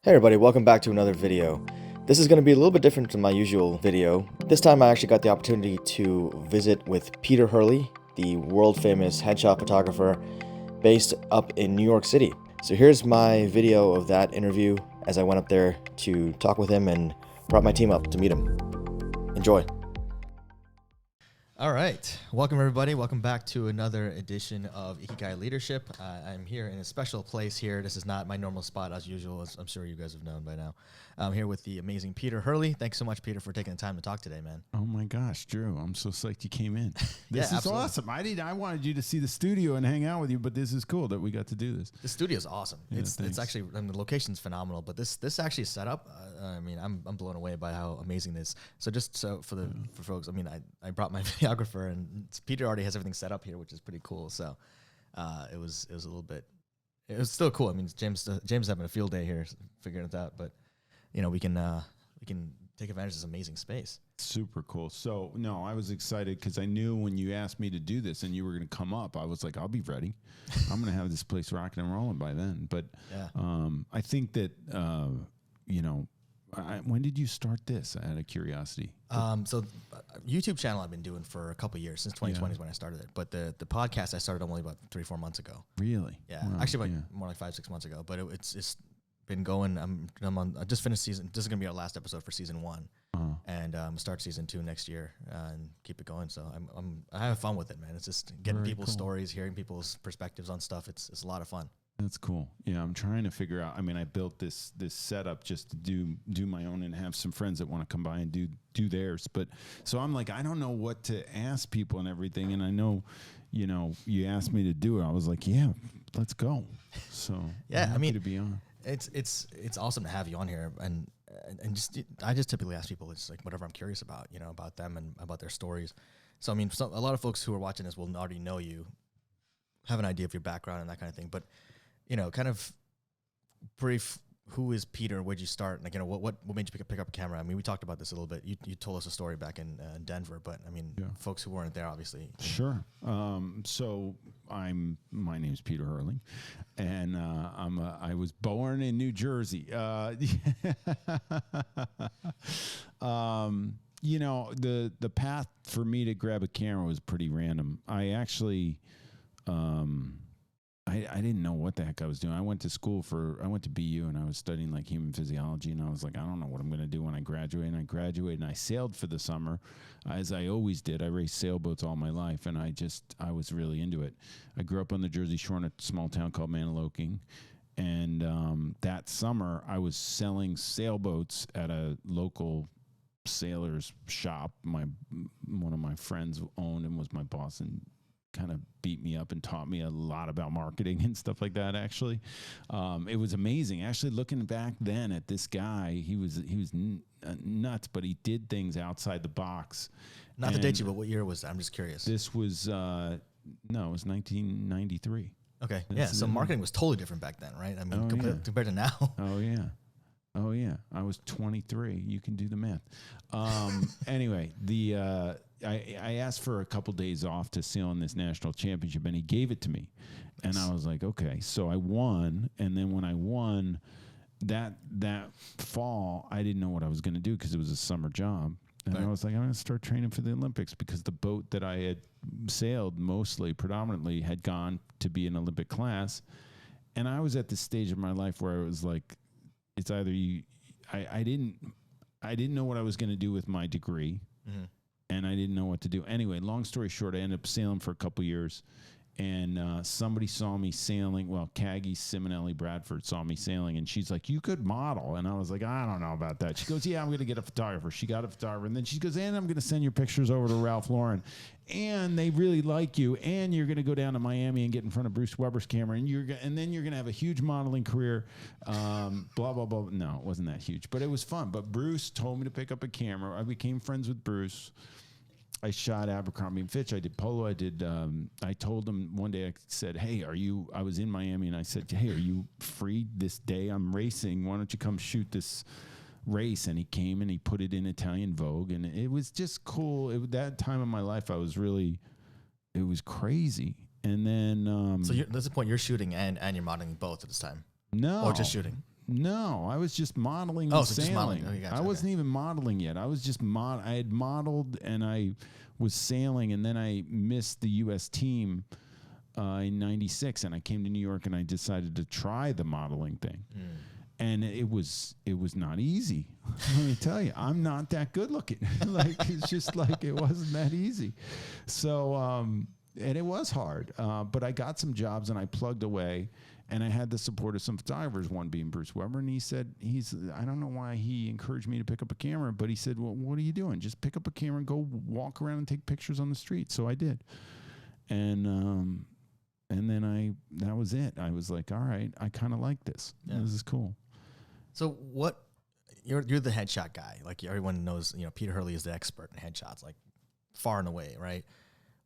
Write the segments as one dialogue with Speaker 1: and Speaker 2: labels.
Speaker 1: Hey everybody, welcome back to another video. This is going to be a little bit different than my usual video. This time I actually got the opportunity to visit with Peter Hurley, the world famous headshot photographer based up in New York City. So here's my video of that interview as I went up there to talk with him and brought my team up to meet him. Enjoy. All right, welcome everybody. Welcome back to another edition of Ikigai Leadership. I'm here in a special place here. This is not my normal spot as usual, as I'm sure you guys have known by now. I'm here with the amazing Peter Hurley. Thanks so much, Peter, for taking the time to talk today, man.
Speaker 2: Oh my gosh, Drew, I'm so psyched you came in.
Speaker 1: Yeah,
Speaker 2: This is
Speaker 1: absolutely.
Speaker 2: awesome. I wanted you to see the studio and hang out with you, but this is cool that we got to do this.
Speaker 1: The studio is awesome.
Speaker 2: Yeah,
Speaker 1: It's
Speaker 2: thanks.
Speaker 1: actually, I mean, the location's phenomenal, but this actually is set up. I mean, I'm blown away by how amazing this. So just so for folks, I mean, I brought my videographer and Peter already has everything set up here, which is pretty cool. So it was a little bit, it was still cool. I mean, James having a field day here figuring it out, but you know, we can take advantage of this amazing space.
Speaker 2: Super cool. So, no, I was excited because I knew when you asked me to do this and you were going to come up, I was like, I'll be ready. I'm going to have this place rocking and rolling by then. But
Speaker 1: Yeah.
Speaker 2: I think that, when did you start this, out of curiosity?
Speaker 1: YouTube channel I've been doing for a couple of years, since 2020 is when I started it. But the podcast I started only about 3-4 months ago.
Speaker 2: Really?
Speaker 1: Yeah,
Speaker 2: Wow,
Speaker 1: actually more like 5-6 months ago. But it's been going. I just finished season. This is gonna be our last episode for season 1, and start season 2 next year and keep it going. So I have fun with it, man. It's just getting
Speaker 2: Very
Speaker 1: people's
Speaker 2: cool.
Speaker 1: stories, hearing people's perspectives on stuff. It's a lot of fun.
Speaker 2: That's cool. Yeah, I'm trying to figure out. I mean, I built this setup just to do my own and have some friends that want to come by and do theirs. But so I'm like, I don't know what to ask people and everything. And I know, you asked me to do it. I was like, yeah, let's go. So
Speaker 1: Yeah,
Speaker 2: I'm
Speaker 1: I
Speaker 2: happy
Speaker 1: mean,
Speaker 2: to be on.
Speaker 1: It's awesome to have you on here, and I just typically ask people it's like whatever I'm curious about, about them and about their stories. So I mean, a lot of folks who are watching this will already know you, have an idea of your background and that kind of thing, but kind of brief. Who is Peter? Where'd you start? Like, what made you pick up a camera? I mean, we talked about this a little bit. You told us a story back in Denver, but I mean, folks who weren't there, obviously.
Speaker 2: Sure. So my name's Peter Hurley, and I was born in New Jersey. The path for me to grab a camera was pretty random. I actually, I didn't know what the heck I was doing. I went to BU and I was studying like human physiology, and I was like, I don't know what I'm going to do when I graduate. And I graduated and I sailed for the summer, as I always did. I raced sailboats all my life, and I was really into it. I grew up on the Jersey Shore in a small town called Maniloking, and that summer I was selling sailboats at a local sailor's shop. One of my friends owned and was my boss, and kind of beat me up and taught me a lot about marketing and stuff like that. Actually, it was amazing. Actually, looking back then at this guy, he was nuts, but he did things outside the box.
Speaker 1: Not to date you, but what year was that? I'm just curious.
Speaker 2: This was it was 1993.
Speaker 1: Okay, yeah. So marketing was totally different back then, right? I mean, compared to now.
Speaker 2: Oh yeah, I was 23. You can do the math. Anyway, I asked for a couple days off to sail in this national championship, and he gave it to me. Nice. And I was like, okay. So I won, and then when I won that fall, I didn't know what I was going to do because it was a summer job. And I was like, I'm going to start training for the Olympics, because the boat that I had sailed predominantly had gone to be an Olympic class. And I was at this stage of my life where it was like, it's either I didn't know what I was going to do with my degree, and I didn't know what to do. Anyway, long story short, I ended up sailing for a couple years, and somebody saw me sailing. Well, Caggie Simonelli Bradford saw me sailing, and she's like, "You could model." And I was like, "I don't know about that." She goes, "Yeah, I'm going to get a photographer." She got a photographer, and then she goes, "And I'm going to send your pictures over to Ralph Lauren, and they really like you, and you're going to go down to Miami and get in front of Bruce Weber's camera, and then you're going to have a huge modeling career." Blah blah blah. No, it wasn't that huge, but it was fun. But Bruce told me to pick up a camera. I became friends with Bruce. I shot Abercrombie and Fitch. I did polo. I told him one day, I said, "Hey, I was in Miami, and I said, "Hey, are you free this day? I'm racing. Why don't you come shoot this race?" And he came and he put it in Italian Vogue, and it was just cool. That time of my life, it was crazy. And then,
Speaker 1: so that's the point. You're shooting and you're modeling both at this time.
Speaker 2: No.
Speaker 1: Or just shooting?
Speaker 2: No, I was just modeling
Speaker 1: Oh,
Speaker 2: and
Speaker 1: so just
Speaker 2: sailing.
Speaker 1: modeling. Okay,
Speaker 2: I
Speaker 1: gotcha,
Speaker 2: wasn't even modeling yet. I was just I had modeled and I was sailing, and then I missed the U.S. team in '96, and I came to New York and I decided to try the modeling thing. And it was not easy. Let me tell you, I'm not that good looking. Like, it's just like, it wasn't that easy. So, and it was hard, but I got some jobs and I plugged away, and I had the support of some photographers, one being Bruce Weber. And he said, I don't know why he encouraged me to pick up a camera, but he said, well, what are you doing? Just pick up a camera and go walk around and take pictures on the street. So I did. And then that was it. I was like, all right, I kind of like this. Yeah. This is cool.
Speaker 1: So you're the headshot guy. Like, everyone knows, Peter Hurley is the expert in headshots, like far and away, right?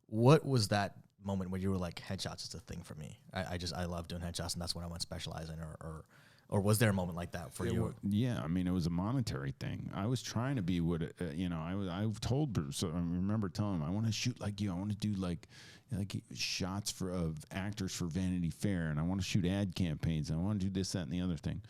Speaker 1: What was that moment where you were like, headshots is the thing for me? I love doing headshots, and that's what I want to specialize in, or was there a moment like that for you?
Speaker 2: Yeah, I mean, it was a monetary thing. I was trying to be what, I've told Bruce, I remember telling him, I want to shoot like you. I want to do like shots of actors for Vanity Fair, and I want to shoot ad campaigns, and I want to do this, that, and the other thing.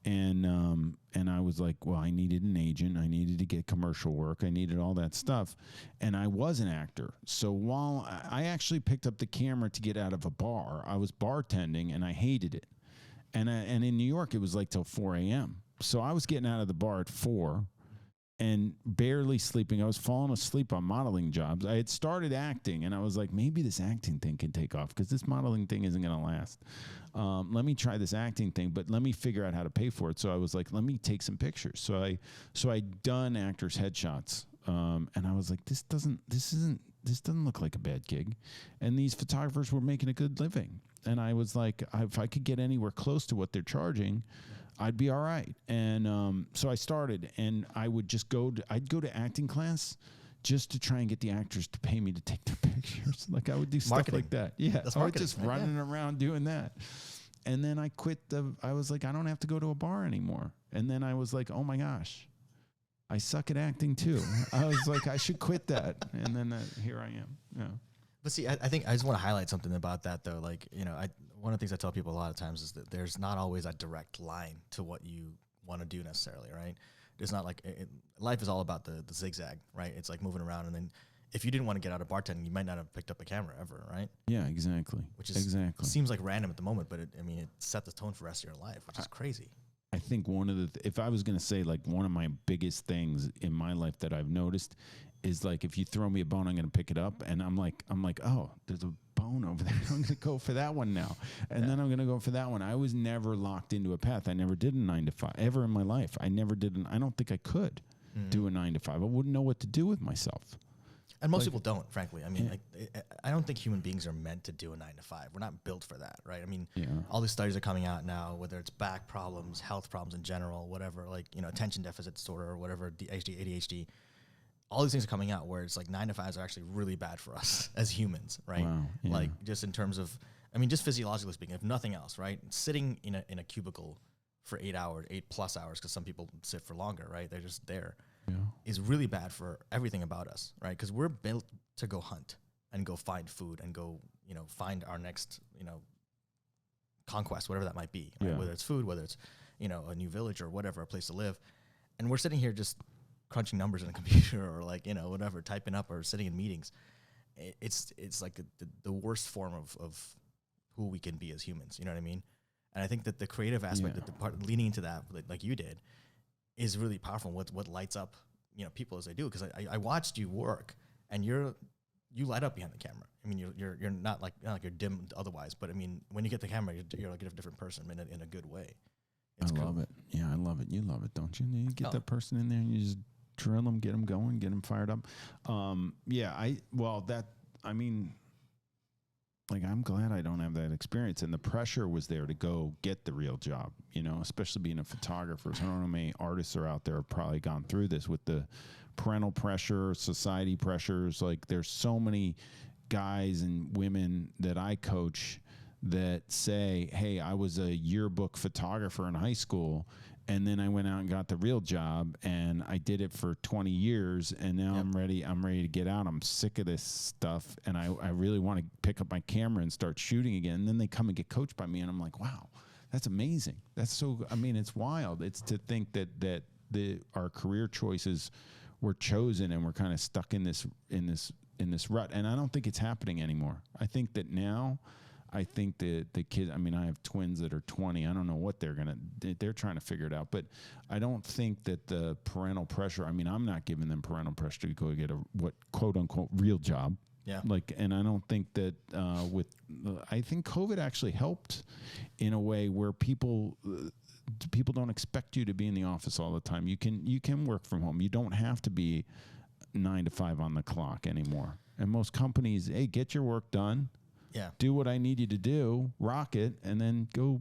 Speaker 2: And I was like, well, I needed an agent. I needed to get commercial work. I needed all that stuff. And I was an actor. So while I actually picked up the camera to get out of a bar, I was bartending and I hated it. And in New York, it was like till 4 a.m. So I was getting out of the bar at 4 and barely sleeping. I was falling asleep on modeling jobs. I had started acting, and I was like, maybe this acting thing can take off because this modeling thing isn't going to last. Let me try this acting thing, but let me figure out how to pay for it. So I was like, let me take some pictures. So I'd done actors' headshots, and I was like, this doesn't look like a bad gig. And these photographers were making a good living. And I was like, if I could get anywhere close to what they're charging, I'd be all right. And so I started, and I would just I'd go to acting class just to try and get the actors to pay me to take their pictures. Like, I would do stuff like that. Yeah,
Speaker 1: that's
Speaker 2: I was just running around doing that. And then I quit I was like, I don't have to go to a bar anymore. And then I was like, oh my gosh, I suck at acting too. I was like, I should quit that. And then here I am. Yeah.
Speaker 1: But see, I think I just want to highlight something about that, though. Like, one of the things I tell people a lot of times is that there's not always a direct line to what you want to do necessarily, right? It's not like life is all about the zigzag, right? It's like moving around, and then if you didn't want to get out of bartending, you might not have picked up a camera ever, right?
Speaker 2: Yeah, exactly.
Speaker 1: Which is seems like random at the moment, but it set the tone for the rest of your life, which is crazy.
Speaker 2: I think one of if I was going to say, like, one of my biggest things in my life that I've noticed is, like, if you throw me a bone, I'm going to pick it up, and I'm like, oh, there's a bone over there. I'm going to go for that one now, and then I'm going to go for that one. I was never locked into a path. I never did a 9 to 5 ever in my life. I never did. I don't think I could do a 9 to 5. I wouldn't know what to do with myself.
Speaker 1: And most people don't, frankly. I mean, I don't think human beings are meant to do a 9 to 5. We're not built for that, right? I mean, all these studies are coming out now, whether it's back problems, health problems in general, whatever, like, attention deficit disorder or whatever, ADHD. All these things are coming out where it's like 9 to 5s are actually really bad for us as humans, right?
Speaker 2: Wow, yeah.
Speaker 1: Like, just in terms of, just physiologically speaking, if nothing else, right? Sitting in a cubicle for 8 hours, 8+ hours, because some people sit for longer, right? They're just there. Yeah. Is really bad for everything about us, right? Because we're built to go hunt and go find food and go, find our next, conquest, whatever that might be, right? Whether it's food, whether it's, a new village or whatever, a place to live. And we're sitting here just crunching numbers on a computer or like, whatever, typing up or sitting in meetings. It's like the worst form of who we can be as humans. You know what I mean? And I think that the creative aspect, the part leaning into that, like you did, is really powerful. What lights up, people as they do. Because I watched you work, and you light up behind the camera. I mean, you're not like you're dim otherwise, but I mean, when you get the camera, you're like a different person in a good way.
Speaker 2: I love it. Yeah, I love it. You love it, don't you? You get that person in there, and you just drill them, get them going, get them fired up. Like, I'm glad I don't have that experience. And the pressure was there to go get the real job, especially being a photographer. So I don't know how many artists are out there have probably gone through this with the parental pressure, society pressures. Like, there's so many guys and women that I coach that say, hey, I was a yearbook photographer in high school, and then I went out and got the real job, and I did it for 20 years, and now I'm ready to get out. I'm sick of this stuff, and I really want to pick up my camera and start shooting again. And then they come and get coached by me, and I'm like, wow, That's amazing. That's so. I mean, it's wild. It's to think that our career choices were chosen and we're kind of stuck in this rut. And I don't think it's happening anymore. I think that now. I think that the kids, I mean, I have twins that are 20. I don't know what they're trying to figure it out. But I don't think that the parental pressure, I mean, I'm not giving them parental pressure to go get a, what, quote unquote, real job.
Speaker 1: Yeah.
Speaker 2: Like, and I don't think that I think COVID actually helped in a way where people don't expect you to be in the office all the time. You can work from home. You don't have to be 9 to 5 on the clock anymore. And most companies, hey, get your work done.
Speaker 1: Yeah.
Speaker 2: Do what I need you to do, rock it, and then go,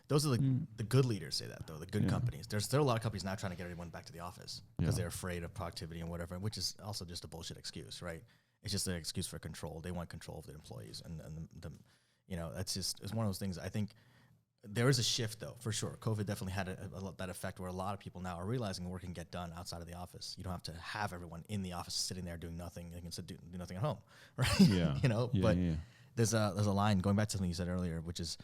Speaker 1: Those are the good leaders say that, though, the good companies. There are a lot of companies now trying to get everyone back to the office because they're afraid of productivity and whatever, which is also just a bullshit excuse, right? It's just an excuse for control. They want control of the employees. And that's just, it's one of those things. I think there is a shift, though, for sure. COVID definitely had that effect where a lot of people now are realizing work can get done outside of the office. You don't have to have everyone in the office sitting there doing nothing. They can do nothing at home, right?
Speaker 2: Yeah.
Speaker 1: But there's a line, going back to something you said earlier, which is,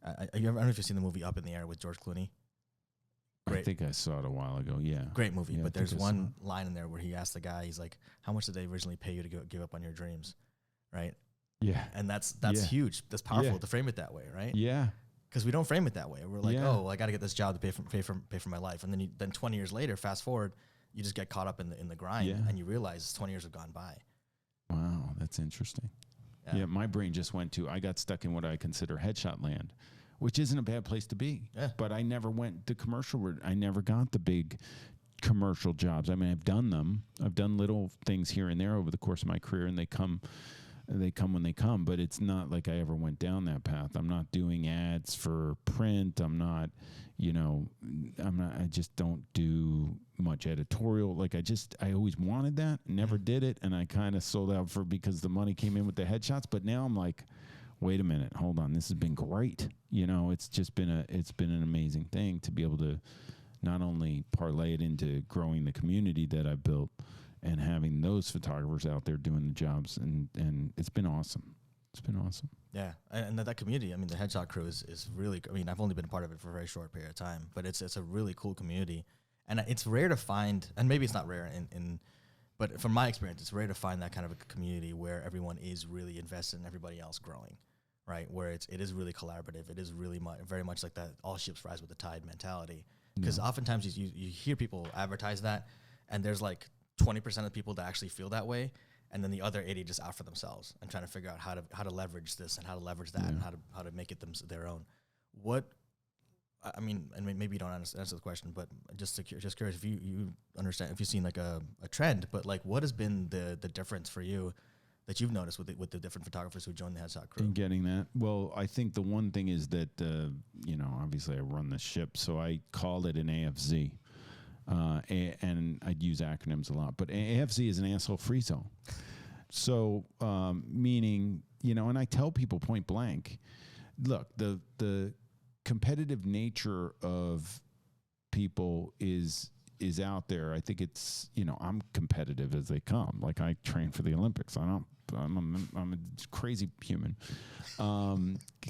Speaker 1: I don't know if you've seen the movie Up in the Air with George Clooney. Great.
Speaker 2: I think I saw it a while ago, yeah.
Speaker 1: Great movie, but there's one line in there where he asked the guy, he's like, how much did they originally pay you to give up on your dreams, right?
Speaker 2: Yeah.
Speaker 1: And that's huge. That's powerful to frame it that way, right?
Speaker 2: Yeah.
Speaker 1: Because we don't frame it that way. We're like, oh, well, I got to get this job to pay for my life, and then 20 years later, fast forward, you just get caught up in the grind, and you realize 20 years have gone by.
Speaker 2: Wow, that's interesting. Yeah, my brain just went to, I got stuck in what I consider headshot land, which isn't a bad place to be.
Speaker 1: Yeah.
Speaker 2: But I never went the commercial. I never got the big commercial jobs. I mean, I've done them. I've done little things here and there over the course of my career, and they come when they come, but it's not like I ever went down that path. I'm not doing ads for print. I'm not, I just don't do much editorial. Like I always wanted that, never did it. And I kind of sold out because the money came in with the headshots. But now I'm like, wait a minute, hold on. This has been great. It's just been an amazing thing to be able to not only parlay it into growing the community that I've built, and having those photographers out there doing the jobs, and it's been awesome. It's been awesome.
Speaker 1: Yeah, and that community, I mean, the headshot crew is really, I mean, I've only been a part of it for a very short period of time, but it's a really cool community. And it's rare to find, and maybe it's not rare but from my experience, it's rare to find that kind of a community where everyone is really invested in everybody else growing, right? Where it is really collaborative. It is really very much like that all ships rise with the tide mentality. Because oftentimes you hear people advertise that, and there's like 20% of people that actually feel that way, and then the other 80 just out for themselves and trying to figure out how to leverage this and how to leverage that and how to make it their own. I mean, and maybe you don't answer the question, but just curious if you understand, if you've seen like a trend, but like what has been the difference for you that you've noticed with the different photographers who joined the headshot crew?
Speaker 2: In getting that, well, I think the one thing is that obviously I run the ship, so I called it an AFZ. And I'd use acronyms a lot, but AFZ is an asshole free zone. So, meaning, and I tell people point blank, look, the competitive nature of people is out there. I think it's, I'm competitive as they come. Like I train for the Olympics. I'm a crazy human,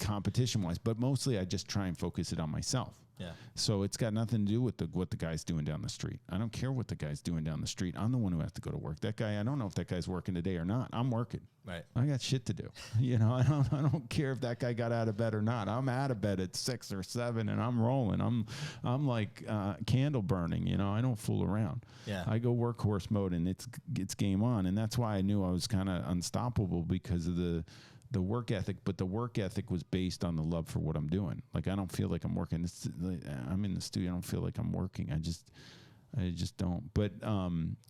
Speaker 2: competition wise, but mostly I just try and focus it on myself.
Speaker 1: Yeah.
Speaker 2: So it's got nothing to do with what the guy's doing down the street. I don't care what the guy's doing down the street. I'm the one who has to go to work. That guy, I don't know if that guy's working today or not. I'm working.
Speaker 1: Right.
Speaker 2: I got shit to do. I don't care if that guy got out of bed or not. I'm out of bed at 6 or 7 and I'm rolling. I'm like candle burning. I don't fool around.
Speaker 1: Yeah.
Speaker 2: I go workhorse mode and it's game on. And that's why I knew I was kind of unstoppable because of the work ethic, but the work ethic was based on the love for what I'm doing. Like I don't feel like I'm working. I'm in the studio. I don't feel like I'm working. I just don't. But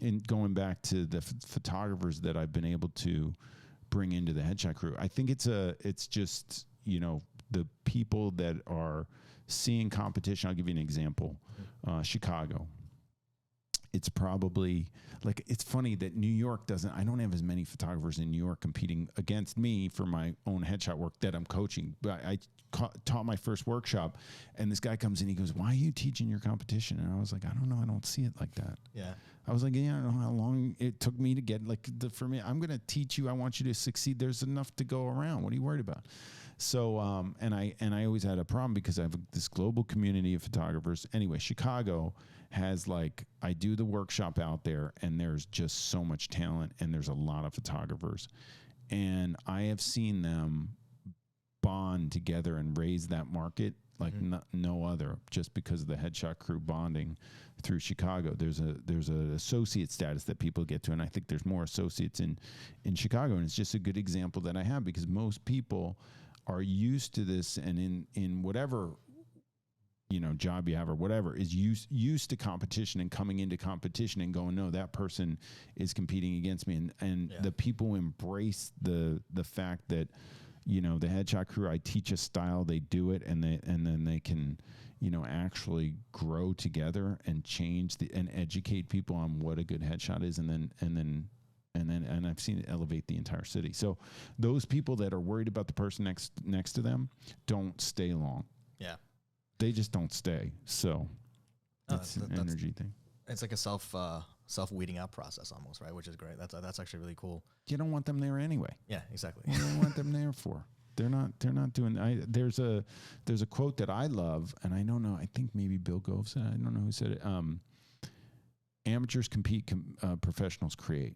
Speaker 2: in going back to the photographers that I've been able to bring into the headshot crew, I think it's just the people that are seeing competition. I'll give you an example. Chicago. It's probably like, it's funny that New York I don't have as many photographers in New York competing against me for my own headshot work that I'm coaching. But I taught my first workshop and this guy comes in, he goes, why are you teaching your competition? And I was like, I don't know. I don't see it like that.
Speaker 1: Yeah.
Speaker 2: I was like, I don't know how long it took me to get for me, I'm going to teach you. I want you to succeed. There's enough to go around. What are you worried about? So, and I always had a problem because I have this global community of photographers. Anyway, Chicago has like, I do the workshop out there, and there's just so much talent, and there's a lot of photographers, and I have seen them bond together and raise that market like no other, just because of the headshot crew bonding through Chicago. There's an associate status that people get to, and I think there's more associates in Chicago, and it's just a good example that I have, because most people are used to this, and in whatever job you have or whatever, is used to competition and coming into competition and going, no, that person is competing against me, and the people embrace the fact that the headshot crew, I teach a style, they do it, and then they can, actually grow together and change and educate people on what a good headshot is, and I've seen it elevate the entire city. So those people that are worried about the person next to them don't stay long.
Speaker 1: Yeah,
Speaker 2: they just don't stay. So it's an energy thing.
Speaker 1: It's like a self weeding out process almost, right? Which is great. That's actually really cool.
Speaker 2: You don't want them there anyway.
Speaker 1: Yeah, exactly.
Speaker 2: What do you want them there for? They're not doing. There's a quote that I love, and I don't know. I think maybe Bill Gove said it. I don't know who said it. Amateurs compete, professionals create.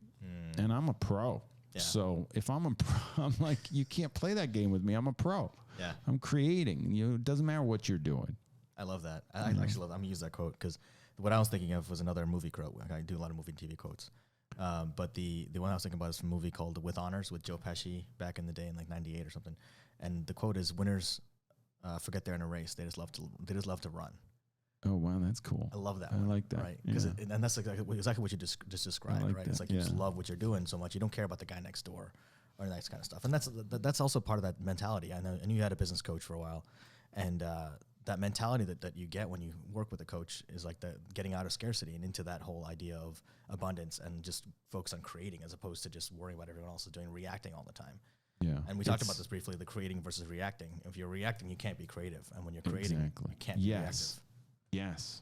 Speaker 2: And I'm a pro. Yeah. So if I'm a pro, I'm like, you can't play that game with me. I'm a pro.
Speaker 1: Yeah.
Speaker 2: I'm creating. It doesn't matter what you're doing.
Speaker 1: I love that. I actually love that. I'm going to use that quote because what I was thinking of was another movie quote. I do a lot of movie and TV quotes. But the one I was thinking about is from a movie called With Honors with Joe Pesci back in the day in like 98 or something. And the quote is, winners forget they're in a race. They just love to run.
Speaker 2: Oh, wow, that's cool.
Speaker 1: I love that
Speaker 2: I
Speaker 1: one.
Speaker 2: like that.
Speaker 1: Right. And that's exactly what you just described,
Speaker 2: like
Speaker 1: right?
Speaker 2: That.
Speaker 1: It's like you just love what you're doing so much. You don't care about the guy next door or that kind of stuff. And that's also part of that mentality. I knew you had a business coach for a while. And that mentality that you get when you work with a coach is like the getting out of scarcity and into that whole idea of abundance and just focus on creating as opposed to just worrying about everyone else is doing, reacting all the time.
Speaker 2: Yeah.
Speaker 1: And we talked about this briefly, the creating versus reacting. If you're reacting, you can't be creative. And when you're creating, you can't be reactive.
Speaker 2: Yes.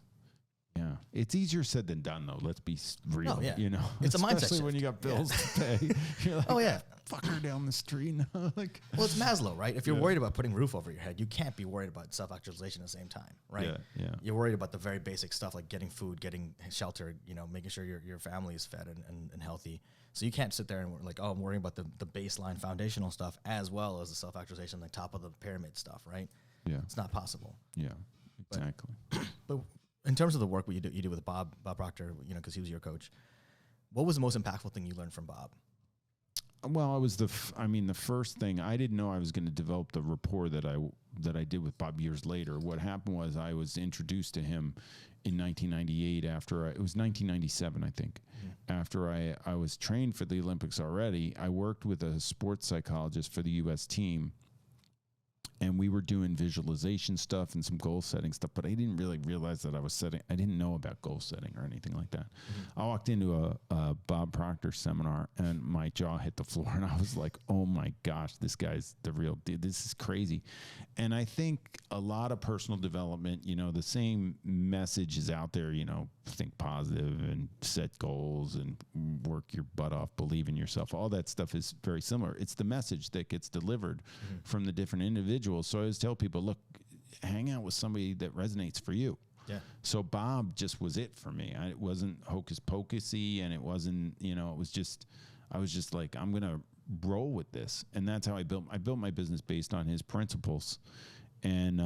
Speaker 2: Yeah. It's easier said than done, though. Let's be real.
Speaker 1: Oh, yeah.
Speaker 2: Especially
Speaker 1: It's a mindset shift.
Speaker 2: when you got bills to pay. You're like,
Speaker 1: oh, yeah.
Speaker 2: Fuck her down the street. Like,
Speaker 1: well, it's Maslow, right? If you're worried about putting roof over your head, you can't be worried about self-actualization at the same time, right?
Speaker 2: Yeah.
Speaker 1: You're worried about the very basic stuff like getting food, getting shelter, making sure your family is fed and healthy. So you can't sit there and like, oh, I'm worrying about the baseline foundational stuff as well as the self-actualization, the top of the pyramid stuff, right?
Speaker 2: Yeah.
Speaker 1: It's not possible.
Speaker 2: Yeah, exactly.
Speaker 1: But in terms of the work you do with Bob Proctor, because he was your coach, what was the most impactful thing you learned from Bob?
Speaker 2: Well, it was the first thing. I didn't know I was going to develop the rapport that I did with Bob years later. What happened was I was introduced to him in 1998 it was 1997, I think. Mm-hmm. After I was trained for the Olympics already, I worked with a sports psychologist for the U.S. team. And we were doing visualization stuff and some goal setting stuff, but I didn't really realize that I didn't know about goal setting or anything like that. Mm-hmm. I walked into a Bob Proctor seminar and my jaw hit the floor and I was like, oh my gosh, this guy's the real deal. This is crazy. And I think a lot of personal development, the same message is out there, think positive and set goals and work your butt off, believe in yourself. All that stuff is very similar. It's the message that gets delivered from the different individuals. So I always tell people, look, hang out with somebody that resonates for you.
Speaker 1: Yeah.
Speaker 2: So Bob just was it for me. It wasn't hocus pocusy, and it wasn't, it was just, I was just like, I'm going to roll with this. And that's how I built my business based on his principles. And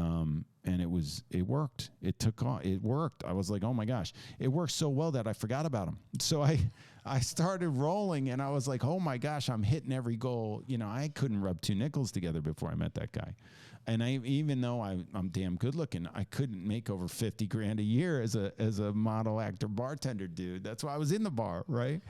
Speaker 2: it worked. It took off. It worked. I was like, oh my gosh, it worked so well that I forgot about him. So I started rolling and I was like, oh my gosh, I'm hitting every goal. I couldn't rub two nickels together before I met that guy. And even though I'm damn good looking, I couldn't make over $50,000 a year as a model, actor, bartender dude. That's why I was in the bar, right?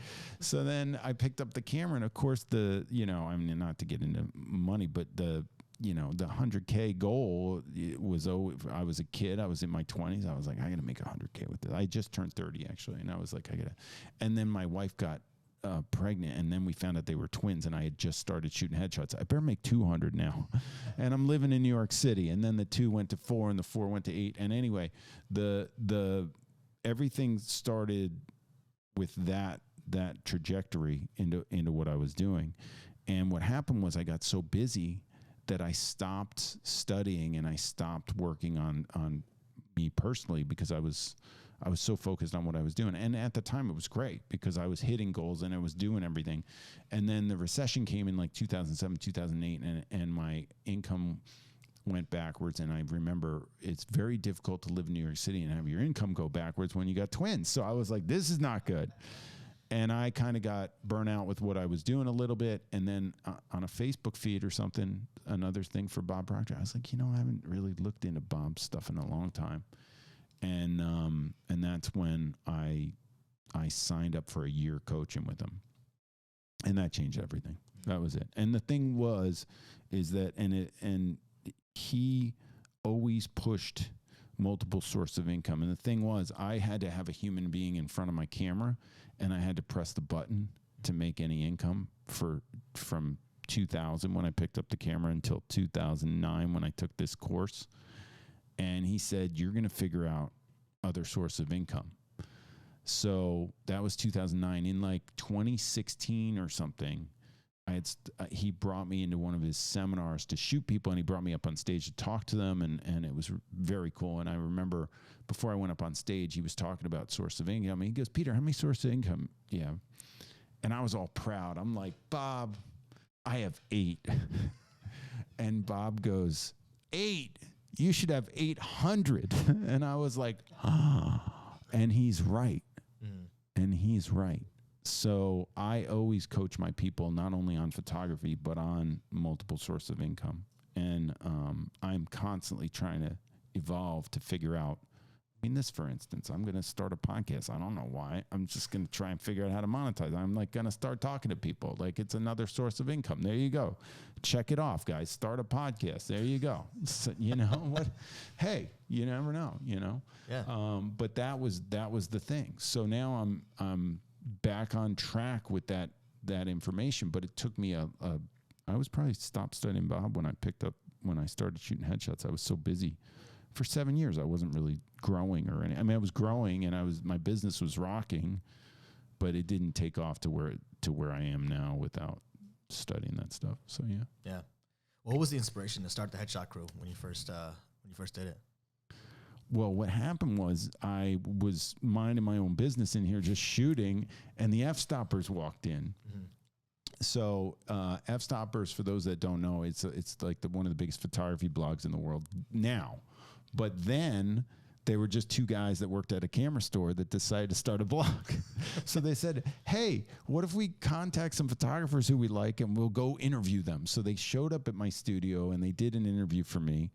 Speaker 2: So then I picked up the camera, and of course not to get into money, but the 100K goal was, I was a kid. I was in my 20s. I was like, I got to make 100K with this. I just turned 30 actually. And I was like, and then my wife got pregnant, and then we found out they were twins, and I had just started shooting headshots. I better make 200 now. And I'm living in New York City. And then the 2 went to 4 and the 4 went to 8. And anyway, the everything started with that trajectory into what I was doing. And what happened was I got so busy that I stopped studying and I stopped working on me personally because I was so focused on what I was doing. And at the time it was great because I was hitting goals and I was doing everything. And then the recession came in like 2007, 2008, and my income went backwards. And I remember it's very difficult to live in New York City and have your income go backwards when you got twins. So I was like, this is not good. And I kind of got burnt out with what I was doing a little bit. And then on a Facebook feed or something, another thing for Bob Proctor, I was like, I haven't really looked into Bob's stuff in a long time. And that's when I signed up for a year coaching with him. And that changed everything. That was it. And the thing is that, and he always pushed multiple sources of income. And the thing was, I had to have a human being in front of my camera, and I had to press the button to make any income from 2000 when I picked up the camera until 2009 when I took this course. And he said, you're going to figure out other source of income. So that was 2009. In like 2016 or something, he brought me into one of his seminars to shoot people, and he brought me up on stage to talk to them, and it was very cool. And I remember before I went up on stage, he was talking about source of income. And he goes, Peter, how many sources of income? Yeah. And I was all proud. I'm like, Bob, I have 8. And Bob goes, 8? You should have 800. And I was like, and he's right. And he's right. So I always coach my people, not only on photography, but on multiple sources of income. And I'm constantly trying to evolve to figure out, this, for instance, I'm going to start a podcast. I don't know why. I'm just going to try and figure out how to monetize. I'm like going to start talking to people. Like, it's another source of income. There you go. Check it off, guys. Start a podcast. There you go. So, what? Hey, you never know, Yeah. But that was the thing. So now I'm back on track with that information, but it took me I was probably stopped studying Bob when I started shooting headshots. I was so busy. For 7 years, I wasn't really growing or anything. I was growing, and my business was rocking, but it didn't take off to where I am now without studying that stuff. So yeah.
Speaker 1: Yeah. What was the inspiration to start the headshot crew when you first did it?
Speaker 2: Well, what happened was I was minding my own business in here, just shooting, and the F-stoppers walked in. Mm-hmm. So F-stoppers, for those that don't know, it's like one of the biggest photography blogs in the world now. But then they were just 2 guys that worked at a camera store that decided to start a blog. So they said, hey, what if we contact some photographers who we like and we'll go interview them? So they showed up at my studio and they did an interview for me.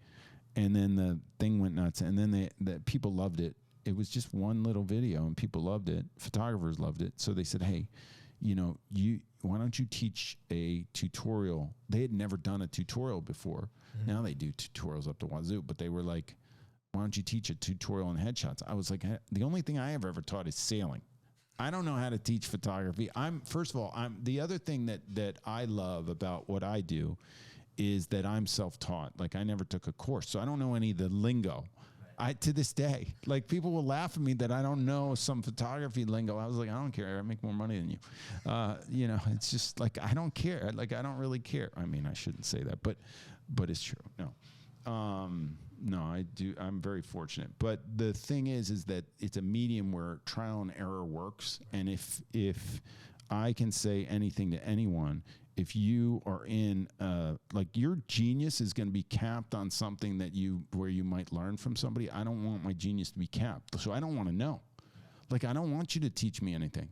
Speaker 2: And then the thing went nuts. And then the people loved it. It was just one little video and people loved it. Photographers loved it. So they said, hey, why don't you teach a tutorial? They had never done a tutorial before. Mm-hmm. Now they do tutorials up to wazoo, but they were like, why don't you teach a tutorial on headshots? I was like, the only thing I have ever taught is sailing. I don't know how to teach photography. The other thing that I love about what I do is that I'm self-taught. Like, I never took a course, so I don't know any of the lingo. To this day, like, people will laugh at me that I don't know some photography lingo. I was like, I don't care. I make more money than you. It's just like, I don't care. Like, I don't really care. I mean, I shouldn't say that, but it's true. No, I do. I'm very fortunate. But the thing is that it's a medium where trial and error works. And if I can say anything to anyone, if you are in, your genius is going to be capped on something where you might learn from somebody. I don't want my genius to be capped. So I don't want to know. Like, I don't want you to teach me anything,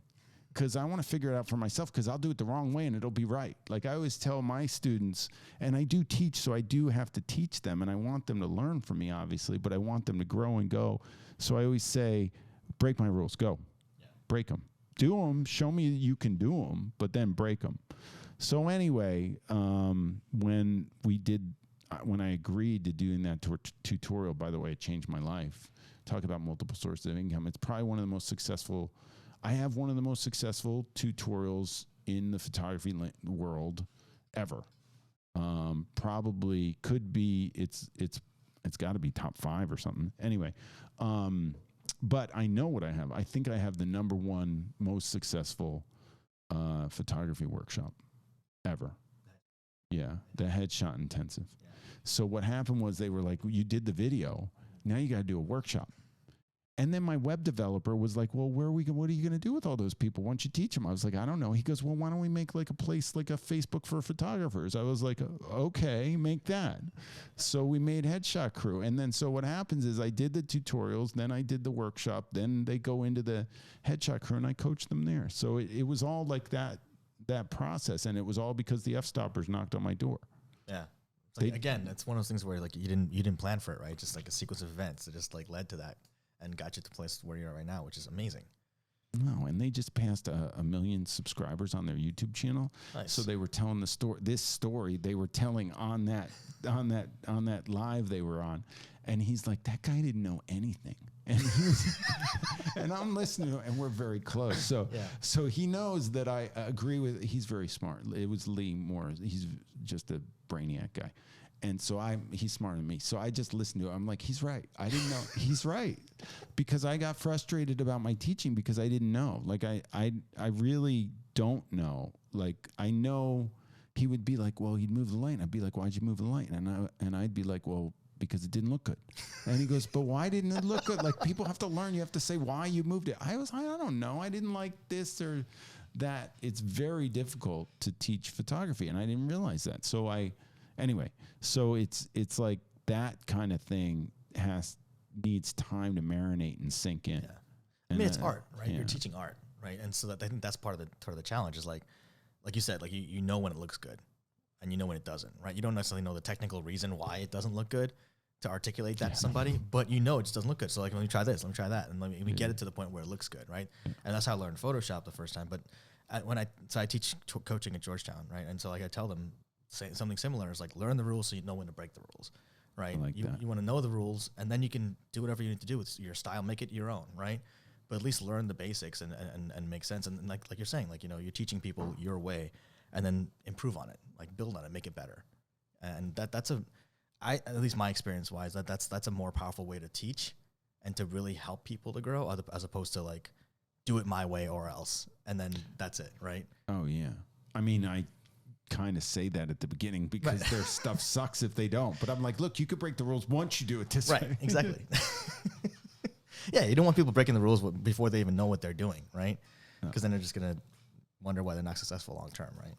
Speaker 2: because I want to figure it out for myself, because I'll do it the wrong way and it'll be right. Like, I always tell my students, and I do teach, so I do have to teach them, and I want them to learn from me, obviously, but I want them to grow and go. So I always say, break my rules, go. Yeah. Break them. Do them, show me you can do them, but then break them. So anyway, when I agreed to doing that tutorial, by the way, it changed my life. Talk about multiple sources of income. It's probably one of the most successful. I have one of the most successful tutorials in the photography world ever. Probably could be. It's got to be top 5 or something. Anyway, but I know what I have. I think I have the #1 most successful photography workshop ever. Yeah, the headshot intensive. So what happened was they were like, you did the video, now you got to do a workshop. And then my web developer was like, well, what are you going to do with all those people once you teach them? I was like, I don't know. He goes, well, why don't we make like a place, like a Facebook for photographers? I was like, okay, make that. So we made Headshot Crew. And then so what happens is I did the tutorials, then I did the workshop, then they go into the Headshot Crew and I coach them there. So it was all like that process. And it was all because the F-stoppers knocked on my door.
Speaker 1: Yeah. Like, again, it's one of those things where like you didn't plan for it, right? Just like a sequence of events that just like led to that. And got you to the place where you're at right now, which is amazing.
Speaker 2: No, and they just passed a million subscribers on their YouTube channel. Nice. So they were telling this story they were telling on that live they were on, and he's like, that guy didn't know anything, and he was, and I'm listening to him, and we're very close. So so he knows that I agree with. He's very smart. It was Lee Moore. He's just a brainiac guy. And so he's smarter than me. So I just listened to him. I'm like, he's right. I didn't know. He's right. Because I got frustrated about my teaching because I didn't know. Like, I really don't know. Like, I know he would be like, well, he'd move the light. I'd be like, why'd you move the light? And I'd be like, well, because it didn't look good. And he goes, but why didn't it look good? Like, people have to learn. You have to say why you moved it. I don't know. I didn't like this or that. It's very difficult to teach photography. And I didn't realize that. So anyway, so it's like that kind of thing needs time to marinate and sink in.
Speaker 1: Yeah. I mean, it's art, right? Yeah. You're teaching art, right? And so I think that's part of the challenge is like you said, like you know when it looks good and you know when it doesn't, right? You don't necessarily know the technical reason why it doesn't look good to articulate that to somebody, but you know it just doesn't look good. So like, let me try this, let me try that, and let me get it to the point where it looks good, right? And that's how I learned Photoshop the first time. But I teach coaching at Georgetown, right? And so like I tell them, say something similar is like learn the rules so you know when to break the rules, right?
Speaker 2: Like
Speaker 1: you want to know the rules and then you can do whatever you need to do with your style, make it your own, right? But at least learn the basics and make sense. And like you're saying, like, you know, you're teaching people your way and then improve on it, like build on it, make it better. And that's at least my experience wise, that's a more powerful way to teach and to really help people to grow as opposed to like do it my way or else. And then that's it, right?
Speaker 2: Oh yeah. I mean, I kind of say that at the beginning because their stuff sucks if they don't. But I'm like, look, you could break the rules once you do it this way.
Speaker 1: Right, exactly. Yeah, you don't want people breaking the rules before they even know what they're doing, right? Because then they're just going to wonder why they're not successful long term, right?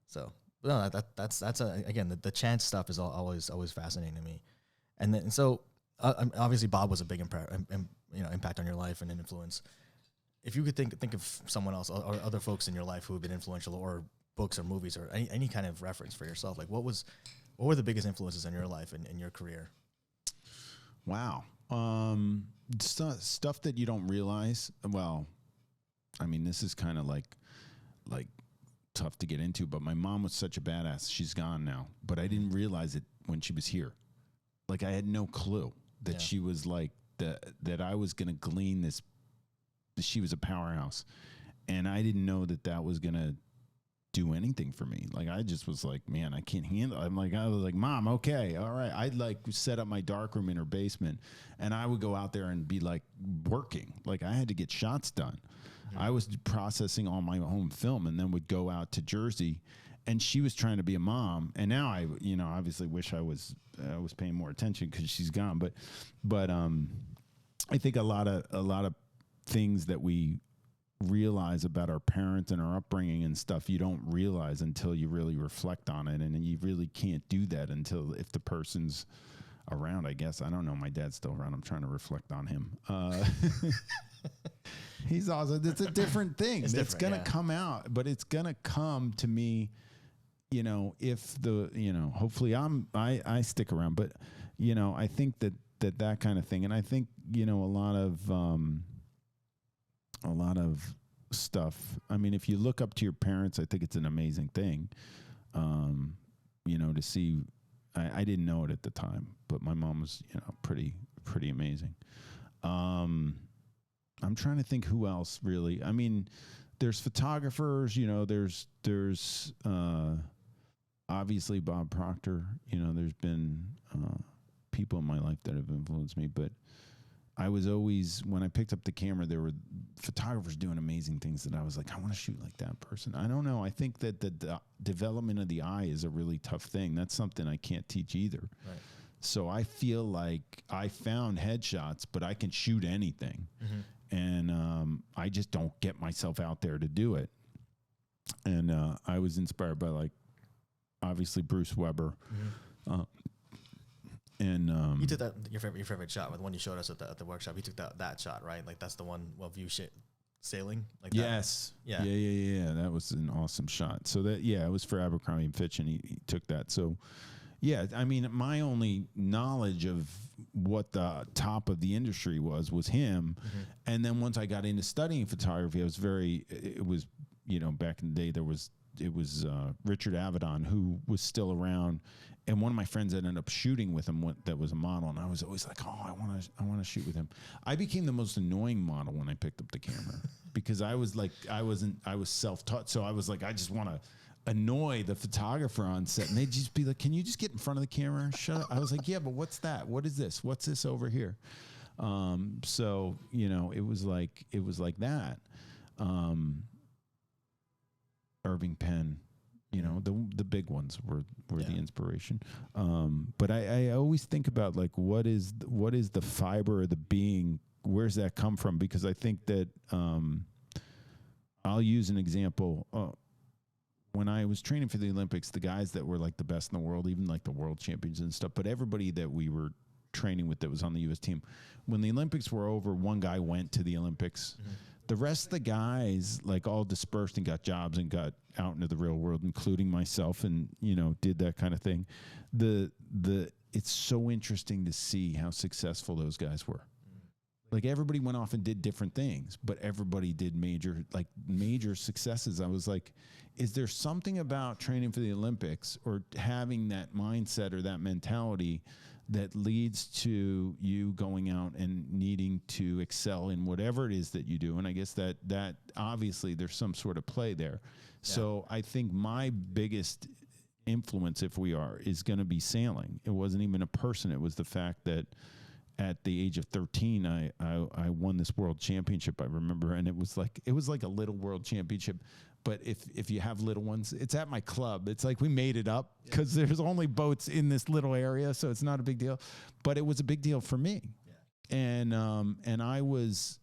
Speaker 1: So, no, that's again, the chance stuff is always fascinating to me. And so, obviously, Bob was a big impact on your life and an influence. If you could think of someone else or other folks in your life who have been influential or books or movies or any kind of reference for yourself, like what were the biggest influences in your life and in your career?
Speaker 2: Wow. Stuff that you don't realize. Well, I mean, this is kind of like tough to get into, but my mom was such a badass. She's gone now, but I didn't realize it when she was here. Like I had no clue that she was like that I was going to glean this. She was a powerhouse, and I didn't know that was going to do anything for me. Like I just was like, man, I can't handle it. I was like, Mom, okay, all right. I'd like set up my darkroom in her basement and I would go out there and be like working. Like I had to get shots done. Mm-hmm. I was processing all my home film and then would go out to Jersey, and she was trying to be a mom. And now I, obviously wish I was paying more attention because she's gone. But I think a lot of things that we realize about our parents and our upbringing and stuff, you don't realize until you really reflect on it, and you really can't do that until if the person's around, I guess. I don't know. My dad's still around. I'm trying to reflect on him. He's awesome. It's a different thing. It's going to come out, but it's going to come to me, if hopefully I stick around, but I think that kind of thing. And I think, a lot of stuff. I mean, if you look up to your parents, I think it's an amazing thing, to see. I didn't know it at the time, but my mom was, pretty amazing. I'm trying to think who else really. I mean, there's photographers, there's obviously Bob Proctor, there's been people in my life that have influenced me, but I was always, when I picked up the camera, there were photographers doing amazing things that I was like, I want to shoot like that person. I don't know. I think that the development of the eye is a really tough thing. That's something I can't teach either. Right. So I feel like I found headshots, but I can shoot anything. And I just don't get myself out there to do it. And I was inspired by, like, obviously Bruce Weber. And
Speaker 1: you took that your favorite shot, the one you showed us at the workshop. You took that shot, right? Like that's the one view sailing. Like
Speaker 2: yes,
Speaker 1: that.
Speaker 2: Yeah. That was an awesome shot. So that it was for Abercrombie and Fitch, and he took that. So yeah, I mean, my only knowledge of what the top of the industry was him. And then once I got into studying photography, it was back in the day it was Richard Avedon, who was still around, and one of my friends ended up shooting with him that was a model, and I was always like, oh, I want to shoot with him. I became the most annoying model when I picked up the camera because I was self-taught, so I was like, I just want to annoy the photographer on set, and they'd just be like, can you just get in front of the camera and shut up? I was like, yeah, but what's that? What is this? What's this over here? So it was like that. Irving Penn, the big ones were the inspiration. But I always think about, like, what is the fiber of the being? Where's that come from? Because I think that I'll use an example. When I was training for the Olympics, the guys that were like the best in the world, even like the world champions and stuff, but everybody that we were training with that was on the U.S. team, when the Olympics were over, one guy went to the Olympics. The rest of the guys, like, all dispersed and got jobs and got out into the real world, including myself, and did that kind of thing. It's so interesting to see how successful those guys were. Like, everybody went off and did different things, but everybody did major successes. I was like, is there something about training for the Olympics or having that mindset or that mentality that leads to you going out and needing to excel in whatever it is that you do? And I guess that obviously there's some sort of play there. Yeah. So I think my biggest influence, is going to be sailing. It wasn't even a person. It was the fact that at the age of 13, I won this world championship, I remember, and it was like a little world championship. But if you have little ones, it's at my club. It's like we made it up because there's only boats in this little area, so it's not a big deal. But it was a big deal for me, and I was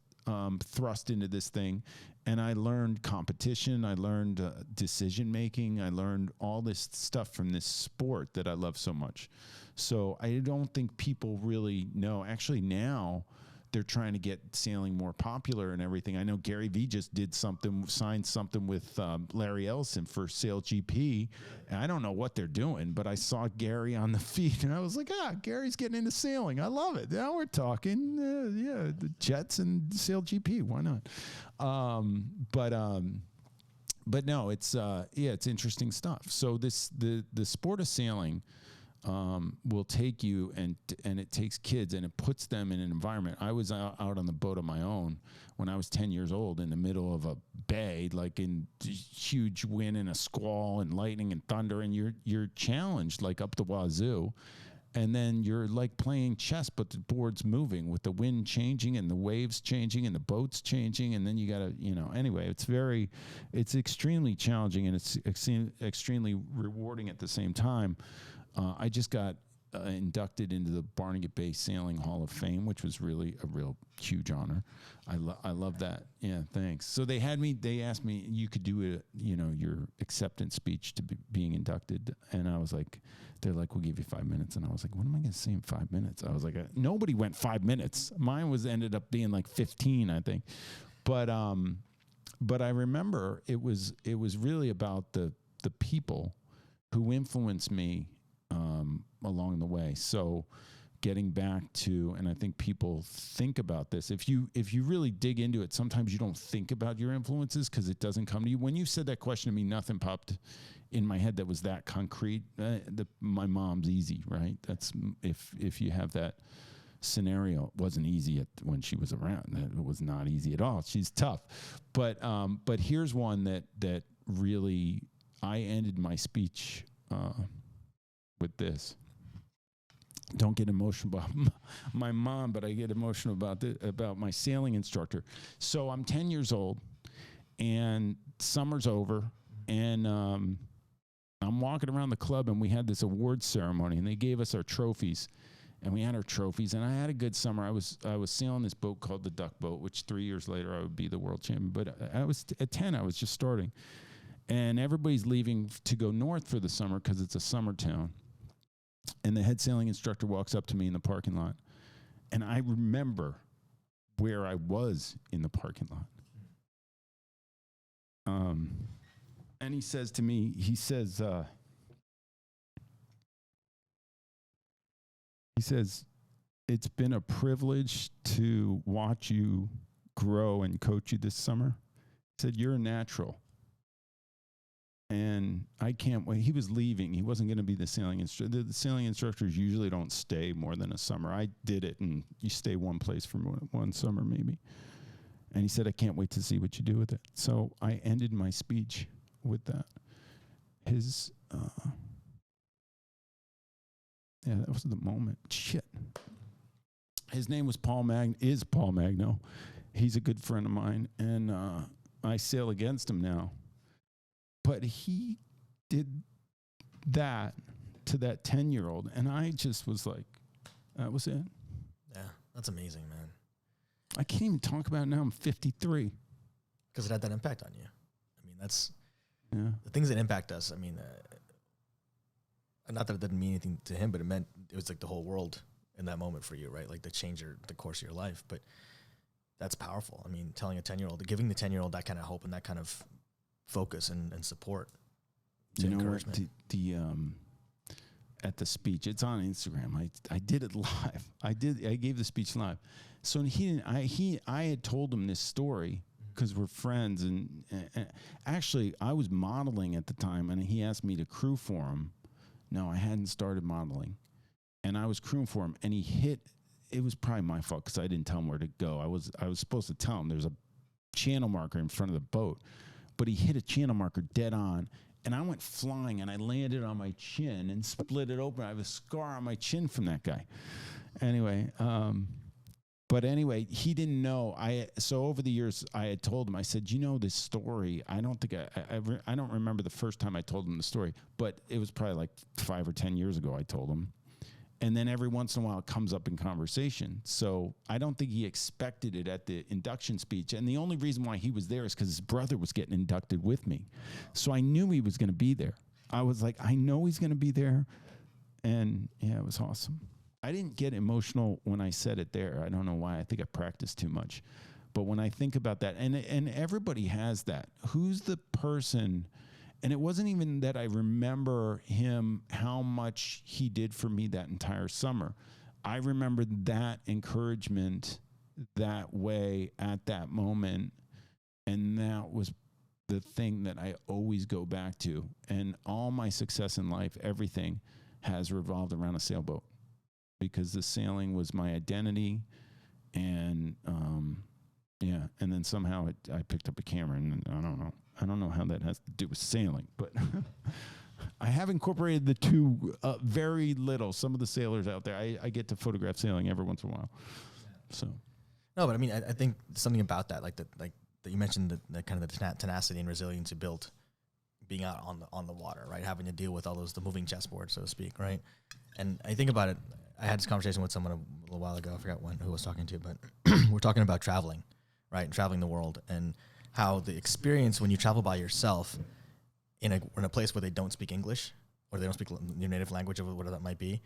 Speaker 2: thrust into this thing, and I learned competition. I learned decision making. I learned all this stuff from this sport that I love so much. So I don't think people really know. Actually, now they're trying to get sailing more popular and everything. I know Gary Vee just signed something with Larry Ellison for Sail GP. And I don't know what they're doing, but I saw Gary on the feed, and I was like, Gary's getting into sailing. I love it. Now we're talking, the jets and Sail GP. Why not? But no, it's interesting stuff. So the sport of sailing will take you and it takes kids and it puts them in an environment. I was out on the boat on my own when I was 10 years old in the middle of a bay, like in huge wind and a squall and lightning and thunder, and you're challenged like up the wazoo. And then you're like playing chess, but the board's moving with the wind changing and the waves changing and the boat's changing. And then you got to, anyway, it's extremely challenging, and it's extremely rewarding at the same time. I just got inducted into the Barnegat Bay Sailing Hall of Fame, which was really a real huge honor. I love that. Yeah, thanks. So they asked me, you could do your acceptance speech to being inducted. And I was like, they're like, we'll give you 5 minutes. And I was like, what am I going to say in 5 minutes? I was like, nobody went 5 minutes. Mine ended up being like 15, I think. But I remember it was really about the people who influenced me along the way. So getting back to, and I think people think about this, if you really dig into it, sometimes you don't think about your influences because it doesn't come to you. When you said that question to me, nothing popped in my head that was that concrete. My mom's easy, right? That's if you have that scenario. It wasn't easy when she was around. It was not easy at all. She's tough. But here's one that really, I ended my speech with this. don't get emotional about my mom, but I get emotional about my sailing instructor. So I'm 10 years old, and summer's over, and I'm walking around the club, and we had this awards ceremony, and they gave us our trophies. And we had our trophies, and I had a good summer. I was sailing this boat called the Duck Boat, which 3 years later I would be the world champion. But I was at 10, I was just starting. And everybody's leaving to go north for the summer because it's a summer town. And the head sailing instructor walks up to me in the parking lot. And I remember where I was in the parking lot. And he says to me, he says, it's been a privilege to watch you grow and coach you this summer. He said, you're a natural. And I can't wait. He was leaving. He wasn't going to be the sailing instructor. The sailing instructors usually don't stay more than a summer. I did it, and you stay one place for one summer maybe. And he said, I can't wait to see what you do with it. So I ended my speech with that. Yeah, that was the moment. Shit. His name was Paul Magno. He's a good friend of mine, and I sail against him now. But he did that to that 10-year-old, and I just was like, that was it.
Speaker 1: Yeah, that's amazing, man.
Speaker 2: I can't even talk about it now. I'm 53.
Speaker 1: Because it had that impact on you. I mean, that's
Speaker 2: the
Speaker 1: things that impact us. I mean, not that it didn't mean anything to him, but it was like the whole world in that moment for you, right? Like to change the course of your life. But that's powerful. I mean, telling a 10-year-old, giving the 10-year-old that kind of hope and that kind of focus and support.
Speaker 2: You know what? At the speech, it's on Instagram. I did it live. I gave the speech live. So I had told him this story because we're friends, and actually I was modeling at the time, and he asked me to crew for him. No, I hadn't started modeling, and I was crewing for him, and he hit. It was probably my fault because I didn't tell him where to go. I was supposed to tell him there's a channel marker in front of the boat, but he hit a channel marker dead on, and I went flying, and I landed on my chin and split it open. I have a scar on my chin from that guy. Anyway, but anyway, he didn't know. So over the years, I had told him. I said, you know, this story. I don't think I don't remember the first time I told him the story, but it was probably like 5 or 10 years ago. I told him, and then every once in a while, it comes up in conversation. So I don't think he expected it at the induction speech. And the only reason why he was there is because his brother was getting inducted with me. So I knew he was going to be there. I was like, I know he's going to be there, and yeah, it was awesome. I didn't get emotional when I said it there. I don't know why. I think I practiced too much. But when I think about that, and everybody has that. Who's the person? And it wasn't even that I remember him, how much he did for me that entire summer. I remember that encouragement that way at that moment. And that was the thing that I always go back to. And all my success in life, everything has revolved around a sailboat. Because the sailing was my identity, and and then somehow I picked up a camera, and I don't know how that has to do with sailing, but I have incorporated the two very little. Some of the sailors out there, I get to photograph sailing every once in a while. So
Speaker 1: no, but I mean, I think something about that, like that you mentioned, the kind of the tenacity and resilience you built being out on the water, right? Having to deal with all the moving chessboard, so to speak, right? And I think about it. I had this conversation with someone a little while ago. I forgot who I was talking to, but we're talking about traveling, right? And traveling the world, and how the experience when you travel by yourself in a place where they don't speak English or they don't speak your native language or whatever that might be,